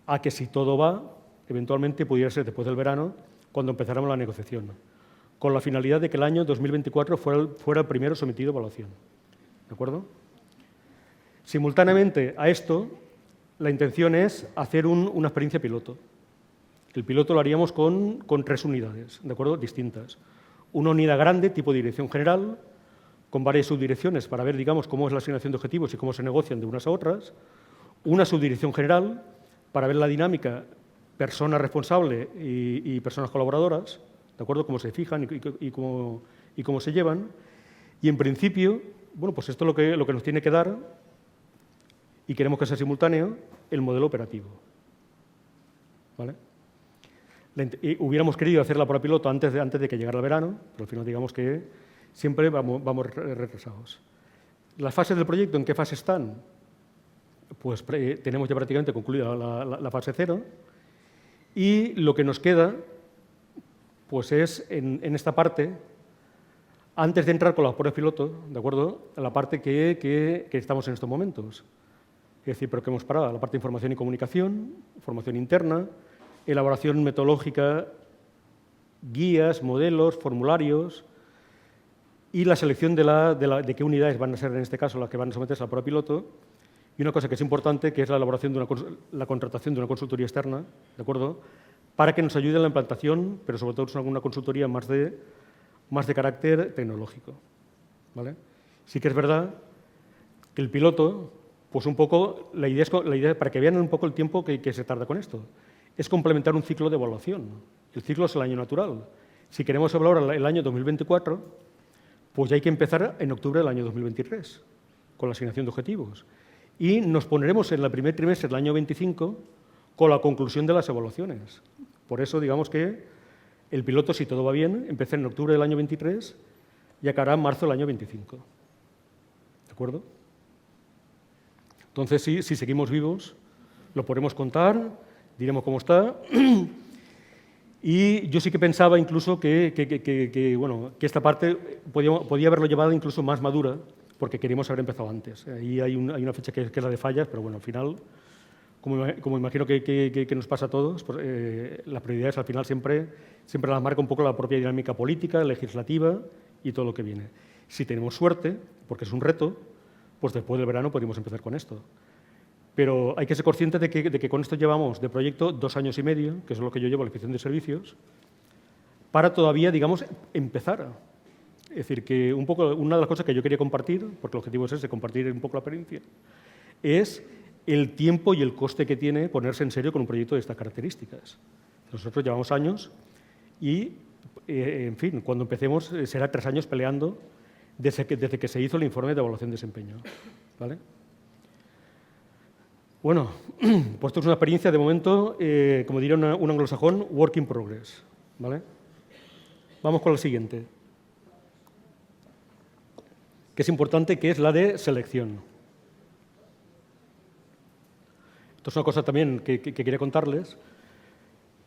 a que si todo va, eventualmente pudiera ser después del verano, cuando empezáramos la negociación, con la finalidad de que el año 2024 fuera el primero sometido a evaluación. ¿De acuerdo? Simultáneamente a esto, la intención es hacer una experiencia piloto. El piloto lo haríamos con 3 unidades, ¿de acuerdo?, distintas. Una unidad grande, tipo dirección general, con varias subdirecciones para ver, digamos, cómo es la asignación de objetivos y cómo se negocian de unas a otras. Una subdirección general para ver la dinámica persona responsable y personas colaboradoras, ¿de acuerdo?, cómo se fijan y cómo se llevan. Y en principio, bueno, pues esto es lo que nos tiene que dar, y queremos que sea simultáneo, el modelo operativo. ¿Vale? Hubiéramos querido hacer la prueba piloto antes de que llegara el verano, pero al final digamos que siempre vamos retrasados. ¿Las fases del proyecto en qué fase están? Pues tenemos ya prácticamente concluida la fase 0 y lo que nos queda pues es en esta parte, antes de entrar con las pruebas piloto, ¿de acuerdo?, la parte que estamos en estos momentos. Es decir, pero que hemos parado, la parte de información y comunicación, formación interna, elaboración metodológica, guías, modelos, formularios y la selección de qué unidades van a ser, en este caso, las que van a someterse a la prueba piloto. Y una cosa que es importante, que es la elaboración la contratación de una consultoría externa, ¿de acuerdo?, para que nos ayude en la implantación, pero sobre todo es una consultoría más de carácter tecnológico. ¿Vale? Sí que es verdad que el piloto, pues un poco, la idea para que vean un poco el tiempo que se tarda con esto, es complementar un ciclo de evaluación. El ciclo es el año natural. Si queremos evaluar el año 2024, pues ya hay que empezar en octubre del año 2023, con la asignación de objetivos. Y nos pondremos en el primer trimestre del año 25 con la conclusión de las evaluaciones. Por eso, digamos que el piloto, si todo va bien, empieza en octubre del año 23 y acabará en marzo del año 25. ¿De acuerdo? Entonces, si seguimos vivos, lo podremos contar, diremos cómo está. Y yo sí que pensaba incluso que esta parte podía haberlo llevado incluso más madura, porque queríamos haber empezado antes. Ahí hay una fecha que es la de fallas, pero bueno, al final, como imagino que nos pasa a todos, pues, las prioridades al final siempre las marca un poco la propia dinámica política, legislativa y todo lo que viene. Si tenemos suerte, porque es un reto, pues después del verano podríamos empezar con esto. Pero hay que ser consciente de que con esto llevamos de proyecto 2 años y medio, que es lo que yo llevo a la inspección de servicios, para todavía, digamos, empezar. Es decir, que un poco una de las cosas que yo quería compartir, porque el objetivo es ese, compartir un poco la experiencia, es el tiempo y el coste que tiene ponerse en serio con un proyecto de estas características. Nosotros llevamos años y, en fin, cuando empecemos será 3 años peleando desde que se hizo el informe de evaluación de desempeño. ¿Vale? Bueno, pues esto es una experiencia, de momento, como diría un anglosajón, work in progress. ¿Vale? Vamos con la siguiente, que es importante, que es la de selección. Esto es una cosa también que quería contarles.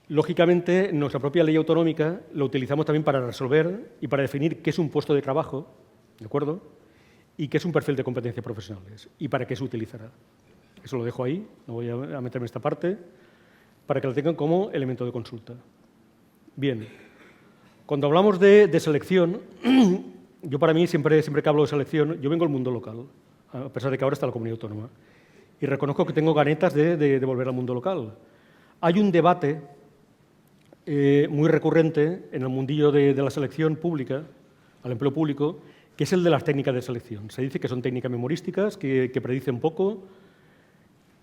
Lógicamente, nuestra propia ley autonómica la utilizamos también para resolver y para definir qué es un puesto de trabajo, ¿de acuerdo? Y qué es un perfil de competencias profesionales y para qué se utilizará. Eso lo dejo ahí, no voy a meterme en esta parte, para que lo tengan como elemento de consulta. Bien, cuando hablamos de selección, yo para mí, siempre que hablo de selección, yo vengo del mundo local, a pesar de que ahora está la comunidad autónoma, y reconozco que tengo ganetas de volver al mundo local. Hay un debate muy recurrente en el mundillo de la selección pública, al empleo público, que es el de las técnicas de selección. Se dice que son técnicas memorísticas, que predicen poco,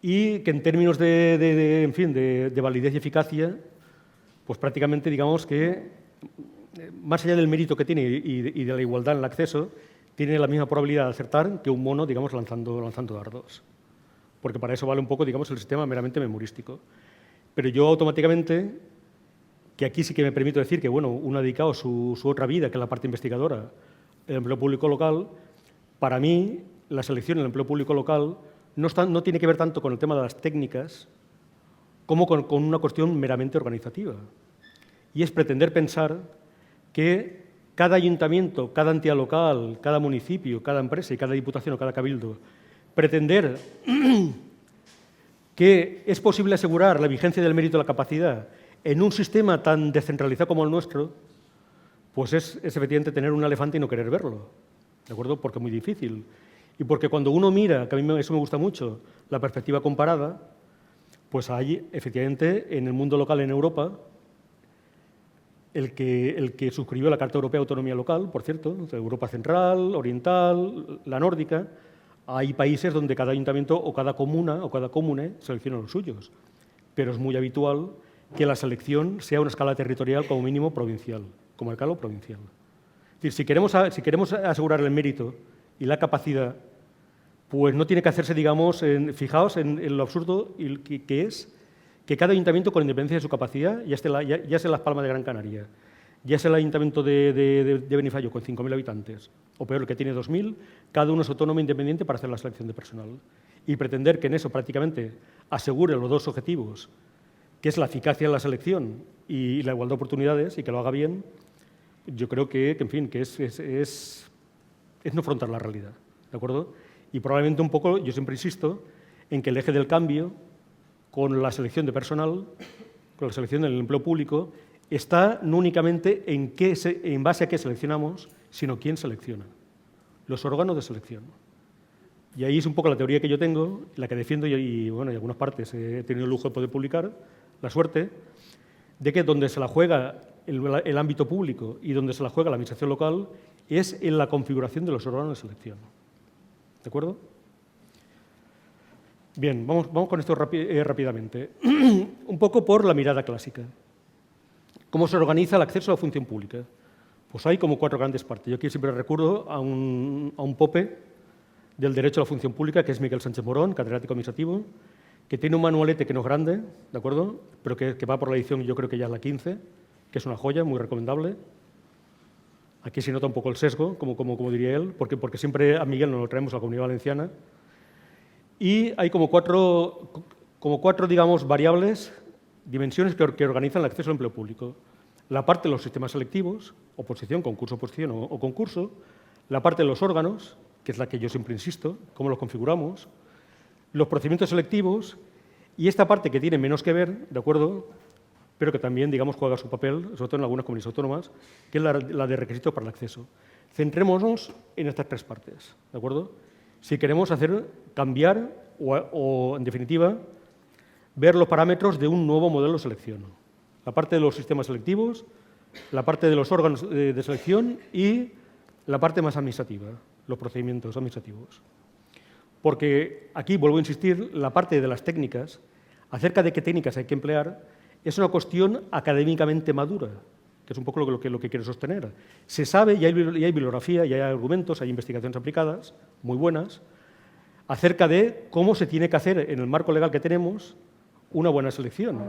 y que en términos de validez y eficacia, pues prácticamente digamos que, más allá del mérito que tiene y de la igualdad en el acceso, tiene la misma probabilidad de acertar que un mono, digamos, lanzando dardos. Porque para eso vale un poco, digamos, el sistema meramente memorístico. Pero yo automáticamente, que aquí sí que me permito decir que, bueno, uno ha dedicado su otra vida, que es la parte investigadora, el empleo público local, para mí, la selección en el empleo público local no tiene que ver tanto con el tema de las técnicas como con una cuestión meramente organizativa. Y es pretender pensar que cada ayuntamiento, cada entidad local, cada municipio, cada empresa y cada diputación o cada cabildo, pretender que es posible asegurar la vigencia del mérito y la capacidad en un sistema tan descentralizado como el nuestro, pues es efectivamente tener un elefante y no querer verlo, ¿de acuerdo? Porque es muy difícil. Y porque cuando uno mira, que a mí eso me gusta mucho, la perspectiva comparada, pues hay, efectivamente, en el mundo local en Europa, el que suscribió la Carta Europea de Autonomía Local, por cierto, Europa Central, Oriental, la nórdica, hay países donde cada ayuntamiento o cada comuna o cada comune selecciona los suyos, pero es muy habitual que la selección sea a una escala territorial como mínimo provincial, comarcal o provincial. Es decir, si queremos asegurar el mérito y la capacidad, pues no tiene que hacerse, digamos, fijaos en lo absurdo que es que cada ayuntamiento, con independencia de su capacidad, ya sea Las Palmas de Gran Canaria, ya sea el ayuntamiento de Benifallo con 5.000 habitantes, o peor, el que tiene 2.000, cada uno es autónomo e independiente para hacer la selección de personal. Y pretender que en eso prácticamente asegure los dos objetivos, que es la eficacia de la selección y la igualdad de oportunidades, y que lo haga bien, yo creo que en fin, que es no afrontar la realidad, ¿de acuerdo? Y probablemente un poco, yo siempre insisto, en que el eje del cambio con la selección de personal, con la selección del empleo público, está no únicamente en base a qué seleccionamos, sino quién selecciona, los órganos de selección. Y ahí es un poco la teoría que yo tengo, la que defiendo y bueno, en algunas partes he tenido el lujo de poder publicar, la suerte, de que donde se la juega el ámbito público y donde se la juega la administración local es en la configuración de los órganos de selección. ¿De acuerdo? Bien, vamos con esto rápidamente. Un poco por la mirada clásica. ¿Cómo se organiza el acceso a la función pública? Pues hay como 4 grandes partes. Yo aquí siempre recurro a un pope del derecho a la función pública, que es Miguel Sánchez Morón, catedrático administrativo, que tiene un manualete que no es grande, ¿de acuerdo? Pero que va por la edición, yo creo que ya es la 15, que es una joya, muy recomendable. Aquí se nota un poco el sesgo, como diría él, porque siempre a Miguel nos lo traemos a la Comunidad Valenciana. Y hay como cuatro, digamos, variables, dimensiones que organizan el acceso al empleo público. La parte de los sistemas selectivos, oposición, concurso, oposición o concurso. La parte de los órganos, que es la que yo siempre insisto, cómo los configuramos. Los procedimientos selectivos y esta parte que tiene menos que ver, ¿de acuerdo?, pero que también, digamos, juega su papel, sobre todo en algunas comunidades autónomas, que es la de requisitos para el acceso. Centrémonos en estas 3 partes, ¿de acuerdo? Si queremos cambiar o, en definitiva, ver los parámetros de un nuevo modelo de selección. La parte de los sistemas selectivos, la parte de los órganos de selección y la parte más administrativa, los procedimientos administrativos. Porque aquí, vuelvo a insistir, la parte de las técnicas, acerca de qué técnicas hay que emplear, es una cuestión académicamente madura, que es un poco lo que quiero sostener. Se sabe, y hay bibliografía, y hay argumentos, hay investigaciones aplicadas, muy buenas, acerca de cómo se tiene que hacer en el marco legal que tenemos una buena selección.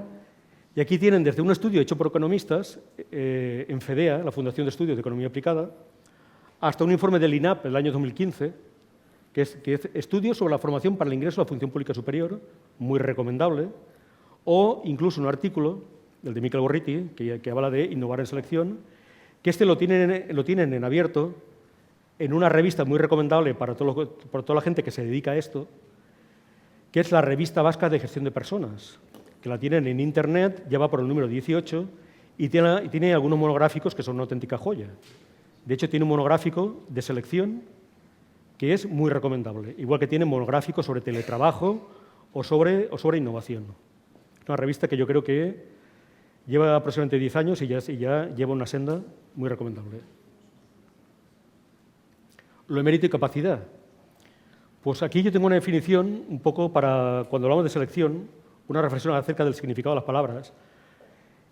Y aquí tienen desde un estudio hecho por economistas, en FEDEA, la Fundación de Estudios de Economía Aplicada, hasta un informe del INAP del año 2015, que es estudios sobre la formación para el ingreso a la función pública superior, muy recomendable, o incluso un artículo, el de Miquel Gorriti, que habla de innovar en selección, que lo tienen en abierto en una revista muy recomendable para toda la gente que se dedica a esto, que es la Revista Vasca de Gestión de Personas, que la tienen en Internet, ya va por el número 18, y tiene algunos monográficos que son una auténtica joya. De hecho, tiene un monográfico de selección que es muy recomendable, igual que tiene monográficos sobre teletrabajo o sobre innovación. Una revista que yo creo que lleva aproximadamente 10 años y ya lleva una senda muy recomendable. Lo de mérito y capacidad. Pues aquí yo tengo una definición un poco para, cuando hablamos de selección, una reflexión acerca del significado de las palabras.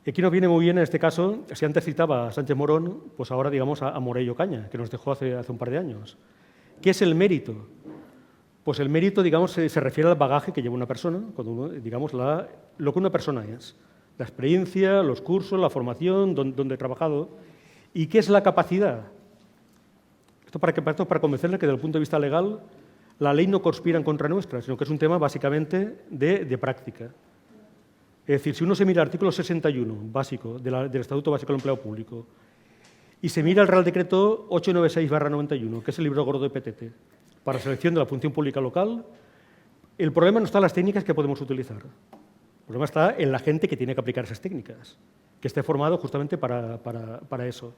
Y aquí nos viene muy bien, en este caso, si antes citaba a Sánchez Morón, pues ahora digamos a Morell Ocaña, que nos dejó hace un par de años. ¿Qué es el mérito? Pues el mérito, digamos, se refiere al bagaje que lleva una persona, digamos, lo que una persona es. La experiencia, los cursos, la formación, donde ha trabajado. ¿Y qué es la capacidad? Esto para convencerle que desde el punto de vista legal la ley no conspira en contra nuestra, sino que es un tema básicamente de práctica. Es decir, si uno se mira el artículo 61 básico del Estatuto Básico del Empleo Público y se mira el Real Decreto 896/91, que es el libro gordo de PTT, para selección de la función pública local, el problema no está en las técnicas que podemos utilizar. El problema está en la gente que tiene que aplicar esas técnicas, que esté formado justamente para eso.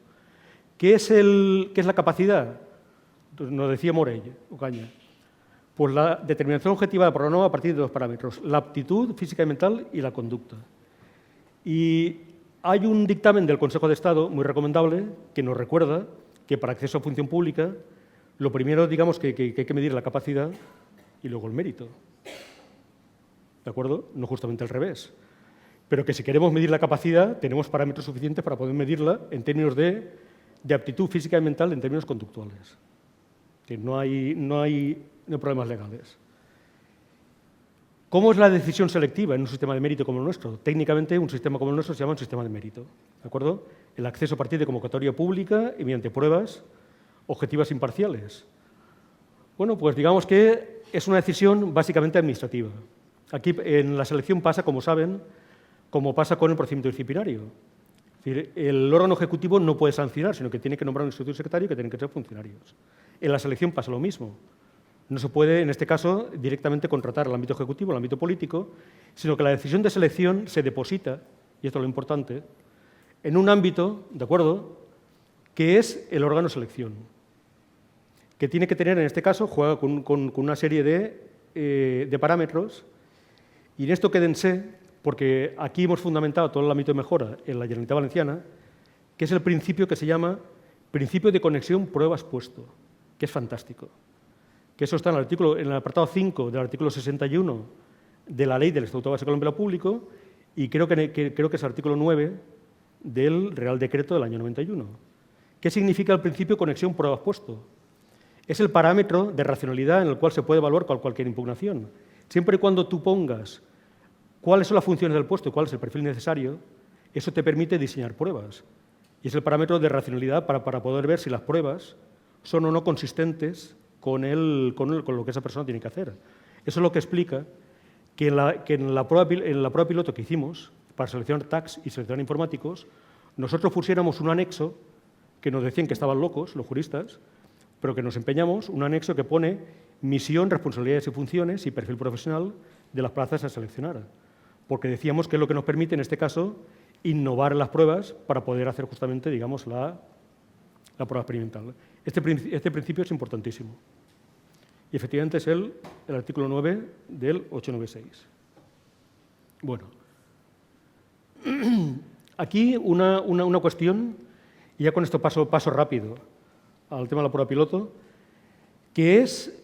¿Qué es la capacidad? Nos decía Morell Ocaña. Pues la determinación objetiva de programa a partir de 2 parámetros, la aptitud física y mental y la conducta. Y hay un dictamen del Consejo de Estado muy recomendable que nos recuerda que para acceso a función pública lo primero, digamos, que hay que medir la capacidad y luego el mérito. ¿De acuerdo? No justamente al revés. Pero que si queremos medir la capacidad, tenemos parámetros suficientes para poder medirla en términos de aptitud física y mental, en términos conductuales. Que no hay problemas legales. ¿Cómo es la decisión selectiva en un sistema de mérito como el nuestro? Técnicamente, un sistema como el nuestro se llama un sistema de mérito. ¿De acuerdo? El acceso a partir de convocatoria pública y mediante pruebas objetivas imparciales. Bueno, pues digamos que es una decisión básicamente administrativa. Aquí en la selección pasa, como saben, como pasa con el procedimiento disciplinario. Es decir, el órgano ejecutivo no puede sancionar, sino que tiene que nombrar un instituto secretario que tienen que ser funcionarios. En la selección pasa lo mismo. No se puede, en este caso, directamente contratar al ámbito ejecutivo, al ámbito político, sino que la decisión de selección se deposita, y esto es lo importante, en un ámbito, ¿de acuerdo?, que es el órgano de selección, que tiene que tener, en este caso, juega con una serie de parámetros, y en esto quédense, porque aquí hemos fundamentado todo el ámbito de mejora en la Generalitat Valenciana, que es el principio que se llama principio de conexión pruebas-puesto, que es fantástico. Que eso está en el apartado 5 del artículo 61 de la Ley del Estatuto Básico del Empleo Público, y creo que es el artículo 9 del Real Decreto del año 91. ¿Qué significa el principio conexión pruebas puesto? Es el parámetro de racionalidad en el cual se puede evaluar cualquier impugnación. Siempre y cuando tú pongas cuáles son las funciones del puesto y cuál es el perfil necesario, eso te permite diseñar pruebas. Y es el parámetro de racionalidad para poder ver si las pruebas son o no consistentes con lo que esa persona tiene que hacer. Eso es lo que explica que en la prueba piloto que hicimos para seleccionar tags y seleccionar informáticos, nosotros pusiéramos un anexo que nos decían que estaban locos, los juristas, pero que nos empeñamos, un anexo que pone misión, responsabilidades y funciones y perfil profesional de las plazas a seleccionar. Porque decíamos que es lo que nos permite, en este caso, innovar las pruebas para poder hacer justamente, digamos, la prueba experimental. Este principio es importantísimo. Y efectivamente es el artículo 9 del 896. Bueno, aquí una cuestión, y ya con esto paso rápido al tema de la prueba piloto, que es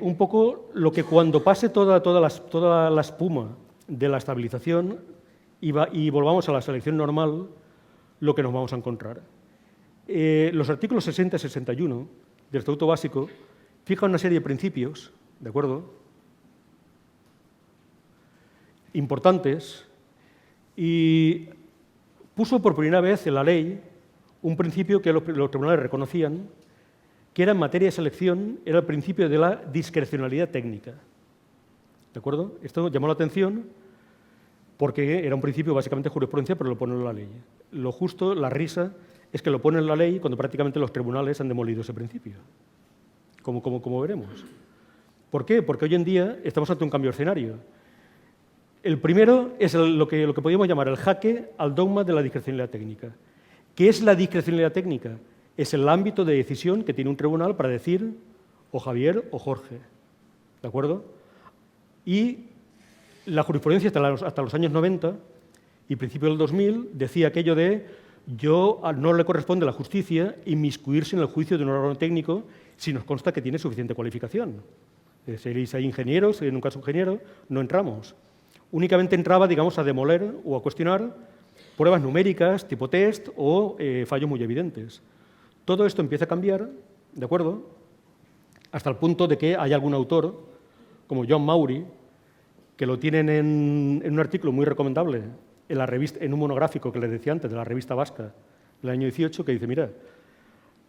un poco lo que cuando pase toda la espuma de la estabilización y volvamos a la selección normal, lo que nos vamos a encontrar. Los artículos 60 y 61 del Estatuto Básico fijan una serie de principios, ¿de acuerdo?, importantes, y puso por primera vez en la ley un principio que los tribunales reconocían, que era en materia de selección, era el principio de la discrecionalidad técnica. ¿De acuerdo? Esto llamó la atención porque era un principio básicamente de jurisprudencia, pero lo pone en la ley. Lo justo, la risa, es que lo pone en la ley cuando prácticamente los tribunales han demolido ese principio, como veremos. ¿Por qué? Porque hoy en día estamos ante un cambio de escenario. El primero es lo que podríamos llamar el jaque al dogma de la discrecionalidad técnica. ¿Qué es la discrecionalidad técnica? Es el ámbito de decisión que tiene un tribunal para decir o Javier o Jorge. ¿De acuerdo? Y la jurisprudencia hasta los años 90 y principios del 2000 decía aquello de no le corresponde a la justicia inmiscuirse en el juicio de un órgano técnico si nos consta que tiene suficiente cualificación. Si hay ingenieros, en un caso ingeniero, no entramos. Únicamente entraba, digamos, a demoler o a cuestionar pruebas numéricas, tipo test o fallos muy evidentes. Todo esto empieza a cambiar, ¿de acuerdo?, hasta el punto de que hay algún autor, como John Maury, que lo tienen en un artículo muy recomendable en la revista, en un monográfico que les decía antes, de la revista Vasca, del año 18, que dice, mira,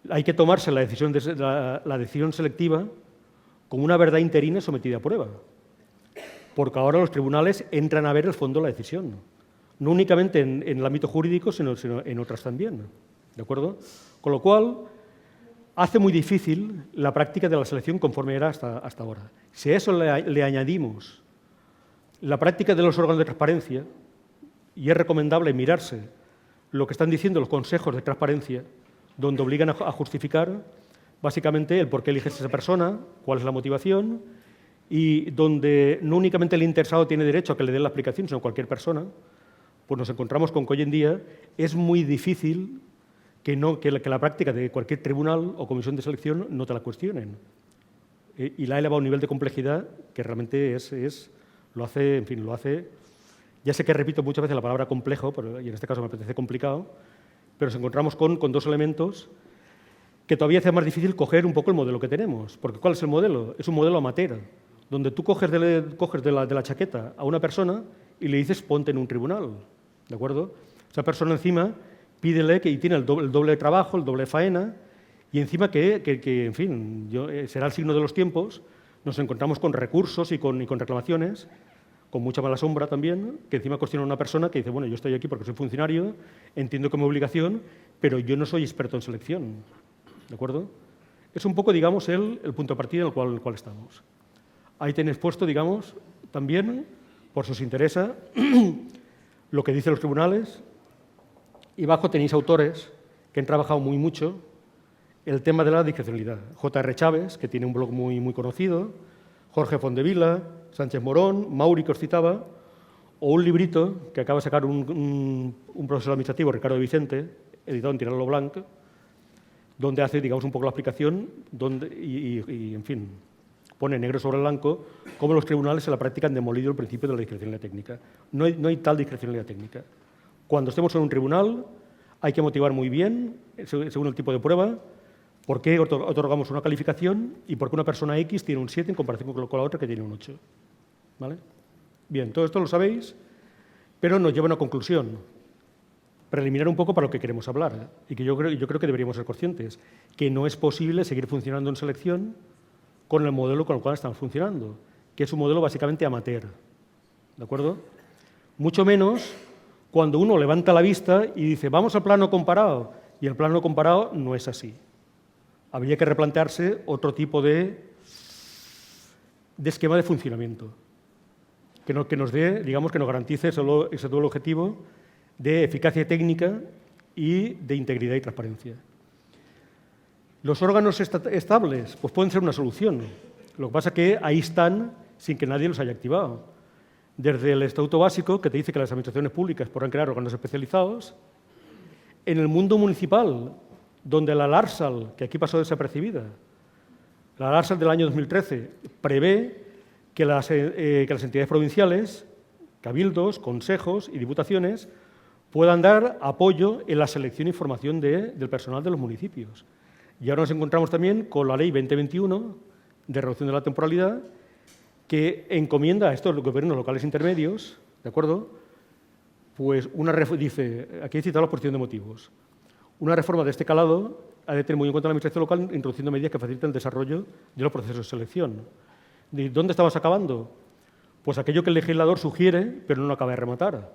hay que tomarse la decisión selectiva como una verdad interina sometida a prueba, porque ahora los tribunales entran a ver el fondo de la decisión, no únicamente en el ámbito jurídico, sino en otras también, ¿de acuerdo? Con lo cual, hace muy difícil la práctica de la selección conforme era hasta ahora. Si a eso le añadimos la práctica de los órganos de transparencia, y es recomendable mirarse lo que están diciendo los consejos de transparencia, donde obligan a justificar básicamente el por qué eliges a esa persona, cuál es la motivación, y donde no únicamente el interesado tiene derecho a que le den la explicación, sino cualquier persona, pues nos encontramos con que hoy en día es muy difícil que la práctica de cualquier tribunal o comisión de selección no te la cuestionen. Y la ha elevado a un nivel de complejidad que realmente lo hace, ya sé que repito muchas veces la palabra complejo, y en este caso me apetece complicado, pero nos encontramos con dos elementos que todavía hace más difícil coger un poco el modelo que tenemos. Porque ¿cuál es el modelo? Es un modelo amateur, donde tú coges de la chaqueta a una persona y le dices ponte en un tribunal, ¿de acuerdo? Esa persona encima pídele que tiene el doble de trabajo, el doble de faena, y encima en fin, será el signo de los tiempos, nos encontramos con recursos y con reclamaciones, con mucha mala sombra también, que encima cuestiona a una persona que dice, bueno, yo estoy aquí porque soy funcionario, entiendo que es mi obligación, pero yo no soy experto en selección, ¿de acuerdo? Es un poco, digamos, el punto de partida en el cual estamos. Ahí tenéis puesto, digamos, también, por si os interesa, lo que dicen los tribunales, y abajo tenéis autores que han trabajado mucho el tema de la discrecionalidad. J.R. Chávez, que tiene un blog muy conocido, Jorge Fondevila, Sánchez Morón, Mauri, que os citaba, o un librito que acaba de sacar un profesor administrativo, Ricardo Vicente, editado en Tirano Blanc, donde hace, digamos, un poco la explicación y, en fin, pone negro sobre blanco cómo los tribunales en la práctica han demolido el principio de la discrecionalidad técnica. No hay tal discrecionalidad técnica. Cuando estemos en un tribunal, hay que motivar muy bien, según el tipo de prueba, por qué otorgamos una calificación y por qué una persona X tiene un 7 en comparación con la otra que tiene un 8. ¿Vale? Bien, todo esto lo sabéis, pero nos lleva a una conclusión preliminar un poco para lo que queremos hablar, y que yo creo que deberíamos ser conscientes, que no es posible seguir funcionando en selección con el modelo con el cual estamos funcionando, que es un modelo básicamente amateur. ¿De acuerdo? Mucho menos cuando uno levanta la vista y dice, vamos al plano comparado, y el plano comparado no es así. Habría que replantearse otro tipo de esquema de funcionamiento, que nos dé, digamos, que nos garantice ese doble objetivo de eficacia técnica y de integridad y transparencia. Los órganos estables pues pueden ser una solución. Lo que pasa es que ahí están sin que nadie los haya activado. Desde el Estatuto Básico, que te dice que las administraciones públicas podrán crear órganos especializados, en el mundo municipal, donde la LARSAL, que aquí pasó desapercibida, la LARSAL del año 2013 prevé que las entidades provinciales, cabildos, consejos y diputaciones puedan dar apoyo en la selección y formación del personal de los municipios. Y ahora nos encontramos también con la Ley 2021 de reducción de la temporalidad, que encomienda a estos gobiernos locales intermedios, ¿de acuerdo? Pues dice, aquí he citado la exposición de motivos, una reforma de este calado ha de tener muy en cuenta la administración local introduciendo medidas que faciliten el desarrollo de los procesos de selección. ¿De dónde estamos acabando? Pues aquello que el legislador sugiere, pero no lo acaba de rematar,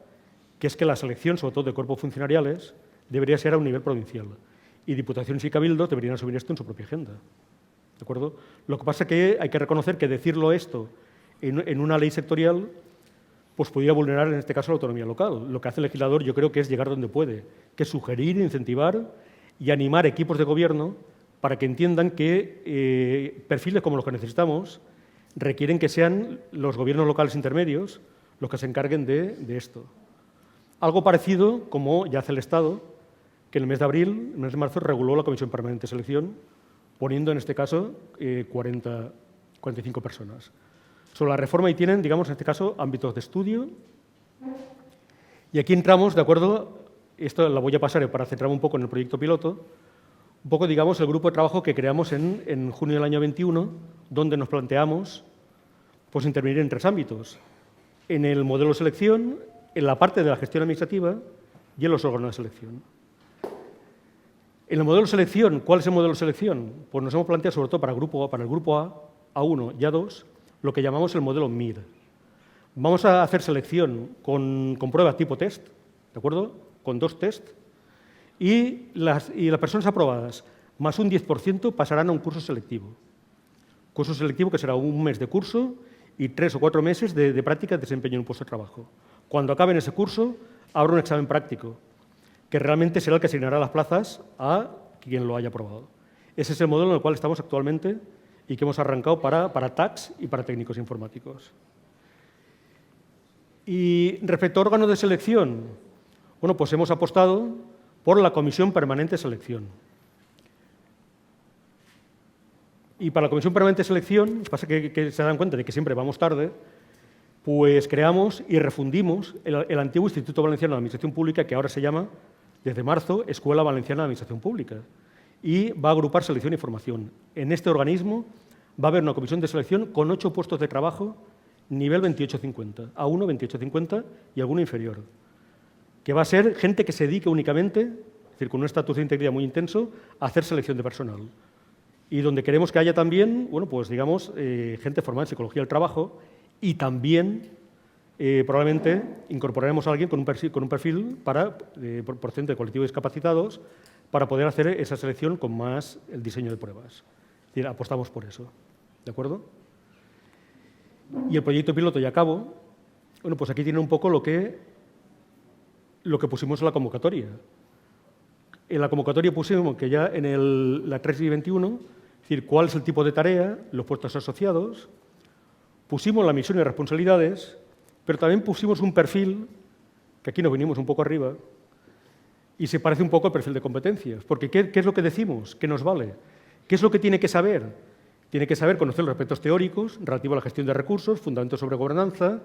que es que la selección, sobre todo de cuerpos funcionariales, debería ser a un nivel provincial. Y diputaciones y cabildos deberían asumir esto en su propia agenda. ¿De acuerdo? Lo que pasa es que hay que reconocer que decirlo esto en una ley sectorial pues podría vulnerar, en este caso, la autonomía local. Lo que hace el legislador, yo creo que es llegar donde puede, que es sugerir, incentivar y animar equipos de gobierno para que entiendan que perfiles como los que necesitamos requieren que sean los gobiernos locales intermedios los que se encarguen de esto. Algo parecido como ya hace el Estado, que en el mes de abril, en el mes de marzo, reguló la Comisión Permanente de Selección, poniendo en este caso 45 personas. Sobre la reforma ahí tienen, digamos, en este caso, ámbitos de estudio. Y aquí entramos, ¿de acuerdo? Esto la voy a pasar para centrarme un poco en el proyecto piloto, un poco, digamos, el grupo de trabajo que creamos en junio del año 21, donde nos planteamos pues, intervenir en 3 ámbitos. En el modelo de selección, en la parte de la gestión administrativa y en los órganos de selección. En el modelo de selección, ¿cuál es el modelo de selección? Pues nos hemos planteado, sobre todo para el grupo A, A1 y A2, lo que llamamos el modelo MIR. Vamos a hacer selección con pruebas tipo test, ¿de acuerdo? Con 2 test. Y las personas aprobadas, más un 10%, pasarán a un curso selectivo. Curso selectivo que será un mes de curso y 3 o 4 meses de práctica de desempeño en un puesto de trabajo. Cuando acaben ese curso, habrá un examen práctico, que realmente será el que asignará las plazas a quien lo haya aprobado. Ese es el modelo en el cual estamos actualmente y que hemos arrancado para TACs y para técnicos informáticos. Y respecto a órganos de selección, bueno, pues hemos apostado por la Comisión Permanente de Selección. Y para la Comisión Permanente de Selección, pasa que se dan cuenta de que siempre vamos tarde, pues creamos y refundimos el antiguo Instituto Valenciano de Administración Pública, que ahora se llama, desde marzo, Escuela Valenciana de Administración Pública, y va a agrupar selección y formación. En este organismo va a haber una comisión de selección con 8 puestos de trabajo, nivel 2850, A1, 2850 y alguno inferior, que va a ser gente que se dedique únicamente, es decir, con un estatus de integridad muy intenso, a hacer selección de personal. Y donde queremos que haya también, bueno, pues digamos, gente formada en psicología del trabajo y también probablemente incorporaremos a alguien con un perfil procedente de colectivos discapacitados para poder hacer esa selección con más el diseño de pruebas. Es decir, apostamos por eso. ¿De acuerdo? Y el proyecto piloto, y acabo, bueno, pues aquí tiene un poco lo que pusimos en la convocatoria. En la convocatoria pusimos que ya en la 3 y 21, es decir, cuál es el tipo de tarea, los puestos asociados, pusimos la misión y responsabilidades, pero también pusimos un perfil, que aquí nos venimos un poco arriba, y se parece un poco al perfil de competencias. Porque ¿qué es lo que decimos? ¿Qué nos vale? ¿Qué es lo que tiene que saber? Tiene que saber conocer los aspectos teóricos relativos a la gestión de recursos, fundamentos sobre gobernanza,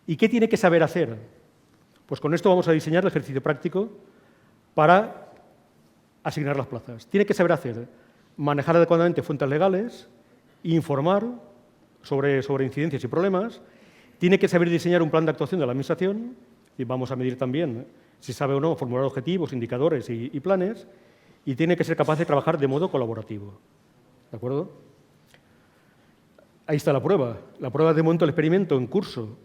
y ¿qué tiene que saber hacer? Pues con esto vamos a diseñar el ejercicio práctico para asignar las plazas. Tiene que saber hacer, manejar adecuadamente fuentes legales, informar sobre incidencias y problemas, tiene que saber diseñar un plan de actuación de la Administración, y vamos a medir también si sabe o no formular objetivos, indicadores y planes, y tiene que ser capaz de trabajar de modo colaborativo. ¿De acuerdo? Ahí está la prueba. La prueba de momento del experimento en curso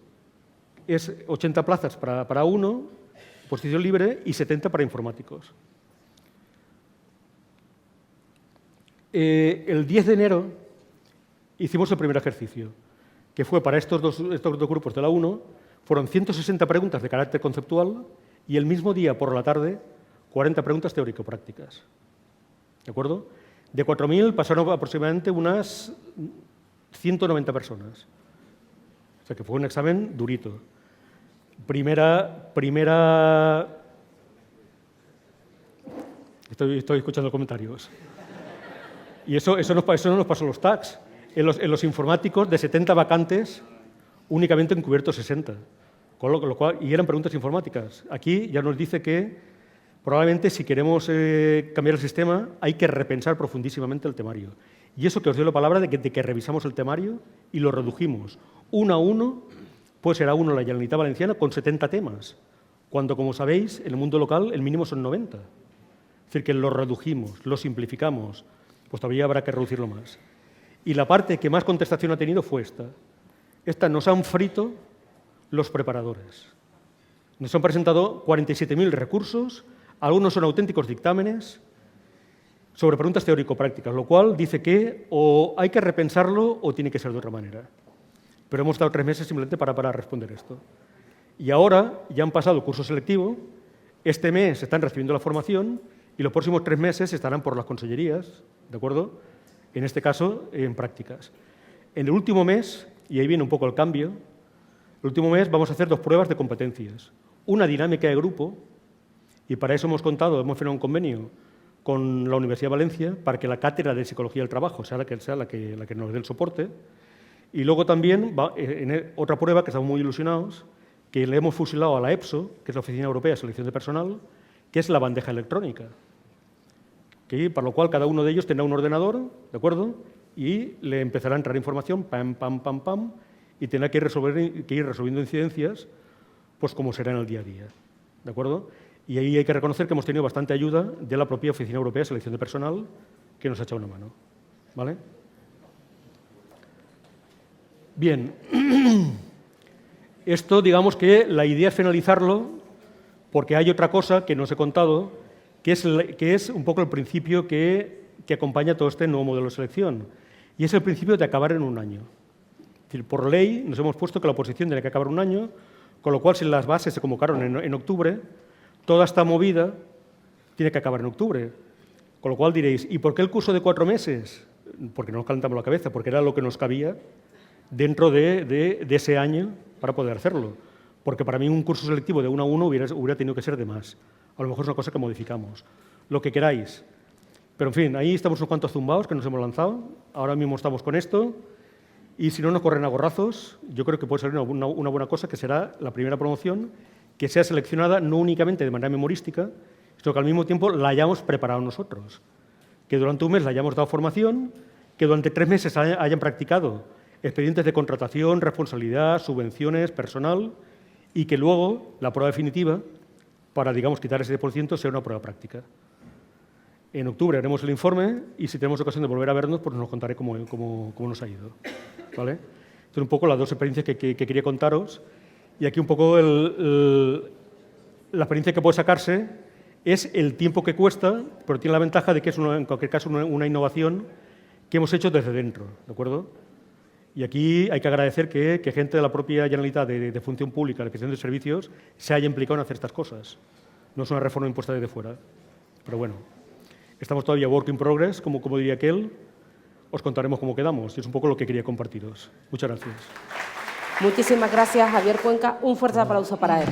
es 80 plazas para uno, posición libre, y 70 para informáticos. El 10 de enero hicimos el primer ejercicio, que fue para estos dos grupos de la 1, fueron 160 preguntas de carácter conceptual y el mismo día por la tarde 40 preguntas teórico-prácticas. ¿De acuerdo? De 4.000 pasaron aproximadamente unas 190 personas. O sea que fue un examen durito. Estoy escuchando comentarios. Y eso no nos pasó los tags. En los informáticos, de 70 vacantes, únicamente han cubierto 60. Con lo cual, y eran preguntas informáticas. Aquí ya nos dice que probablemente si queremos cambiar el sistema hay que repensar profundísimamente el temario. Y eso que os doy la palabra de que revisamos el temario y lo redujimos 1 a 1, pues era 1 la Generalitat Valenciana con 70 temas, cuando, como sabéis, en el mundo local el mínimo son 90. Es decir, que lo redujimos, lo simplificamos, pues todavía habrá que reducirlo más. Y la parte que más contestación ha tenido fue esta. Esta nos han frito los preparadores. Nos han presentado 47.000 recursos, algunos son auténticos dictámenes sobre preguntas teórico-prácticas, lo cual dice que o hay que repensarlo o tiene que ser de otra manera. Pero hemos dado 3 meses simplemente para responder esto. Y ahora ya han pasado el curso selectivo, este mes están recibiendo la formación y los próximos 3 meses estarán por las consellerías, ¿de acuerdo? En este caso, en prácticas. En el último mes, y ahí viene un poco el cambio, el último mes vamos a hacer 2 pruebas de competencias. Una dinámica de grupo, y para eso hemos firmado un convenio con la Universidad de Valencia para que la cátedra de Psicología del Trabajo sea la que nos dé el soporte. Y luego también otra prueba que estamos muy ilusionados, que le hemos fusilado a la EPSO, que es la Oficina Europea de Selección de Personal, que es la bandeja electrónica. Para lo cual cada uno de ellos tendrá un ordenador, ¿de acuerdo? Y le empezará a entrar información, pam, pam, pam, pam, y tendrá que ir resolviendo incidencias, pues como será en el día a día, ¿de acuerdo? Y ahí hay que reconocer que hemos tenido bastante ayuda de la propia Oficina Europea de Selección de Personal, que nos ha echado una mano, ¿vale? Bien, esto digamos que la idea es finalizarlo porque hay otra cosa que no os he contado, que es un poco el principio que acompaña todo este nuevo modelo de selección, y es el principio de acabar en un año. Es decir, por ley nos hemos puesto que la oposición tiene que acabar un año, con lo cual si las bases se convocaron en octubre, toda esta movida tiene que acabar en octubre. Con lo cual diréis, ¿y por qué el curso de 4 meses? Porque no nos calentamos la cabeza, porque era lo que nos cabía dentro de ese año para poder hacerlo. Porque para mí un curso selectivo de 1 a 1 hubiera tenido que ser de más. A lo mejor es una cosa que modificamos. Lo que queráis. Pero, en fin, ahí estamos unos cuantos zumbaos que nos hemos lanzado. Ahora mismo estamos con esto. Y si no nos corren a gorrazos, yo creo que puede ser una buena cosa, que será la primera promoción que sea seleccionada no únicamente de manera memorística, sino que al mismo tiempo la hayamos preparado nosotros. Que durante un mes la hayamos dado formación, que durante 3 meses hayan practicado expedientes de contratación, responsabilidad, subvenciones, personal, y que luego la prueba definitiva, para, digamos, quitar ese 10%, sea una prueba práctica. En octubre haremos el informe y si tenemos ocasión de volver a vernos, pues nos contaré cómo nos ha ido, ¿vale? Estas son un poco las 2 experiencias que quería contaros. Y aquí un poco la experiencia que puede sacarse es el tiempo que cuesta, pero tiene la ventaja de que es, en cualquier caso, una innovación que hemos hecho desde dentro, ¿de acuerdo? Y aquí hay que agradecer que gente de la propia Generalitat de Función Pública, de Gestión de Servicios, se haya implicado en hacer estas cosas. No es una reforma impuesta desde fuera. Pero bueno, estamos todavía work in progress, como diría aquel. Os contaremos cómo quedamos. Y es un poco lo que quería compartiros. Muchas gracias. Muchísimas gracias, Javier Cuenca. Un fuerte aplauso para él.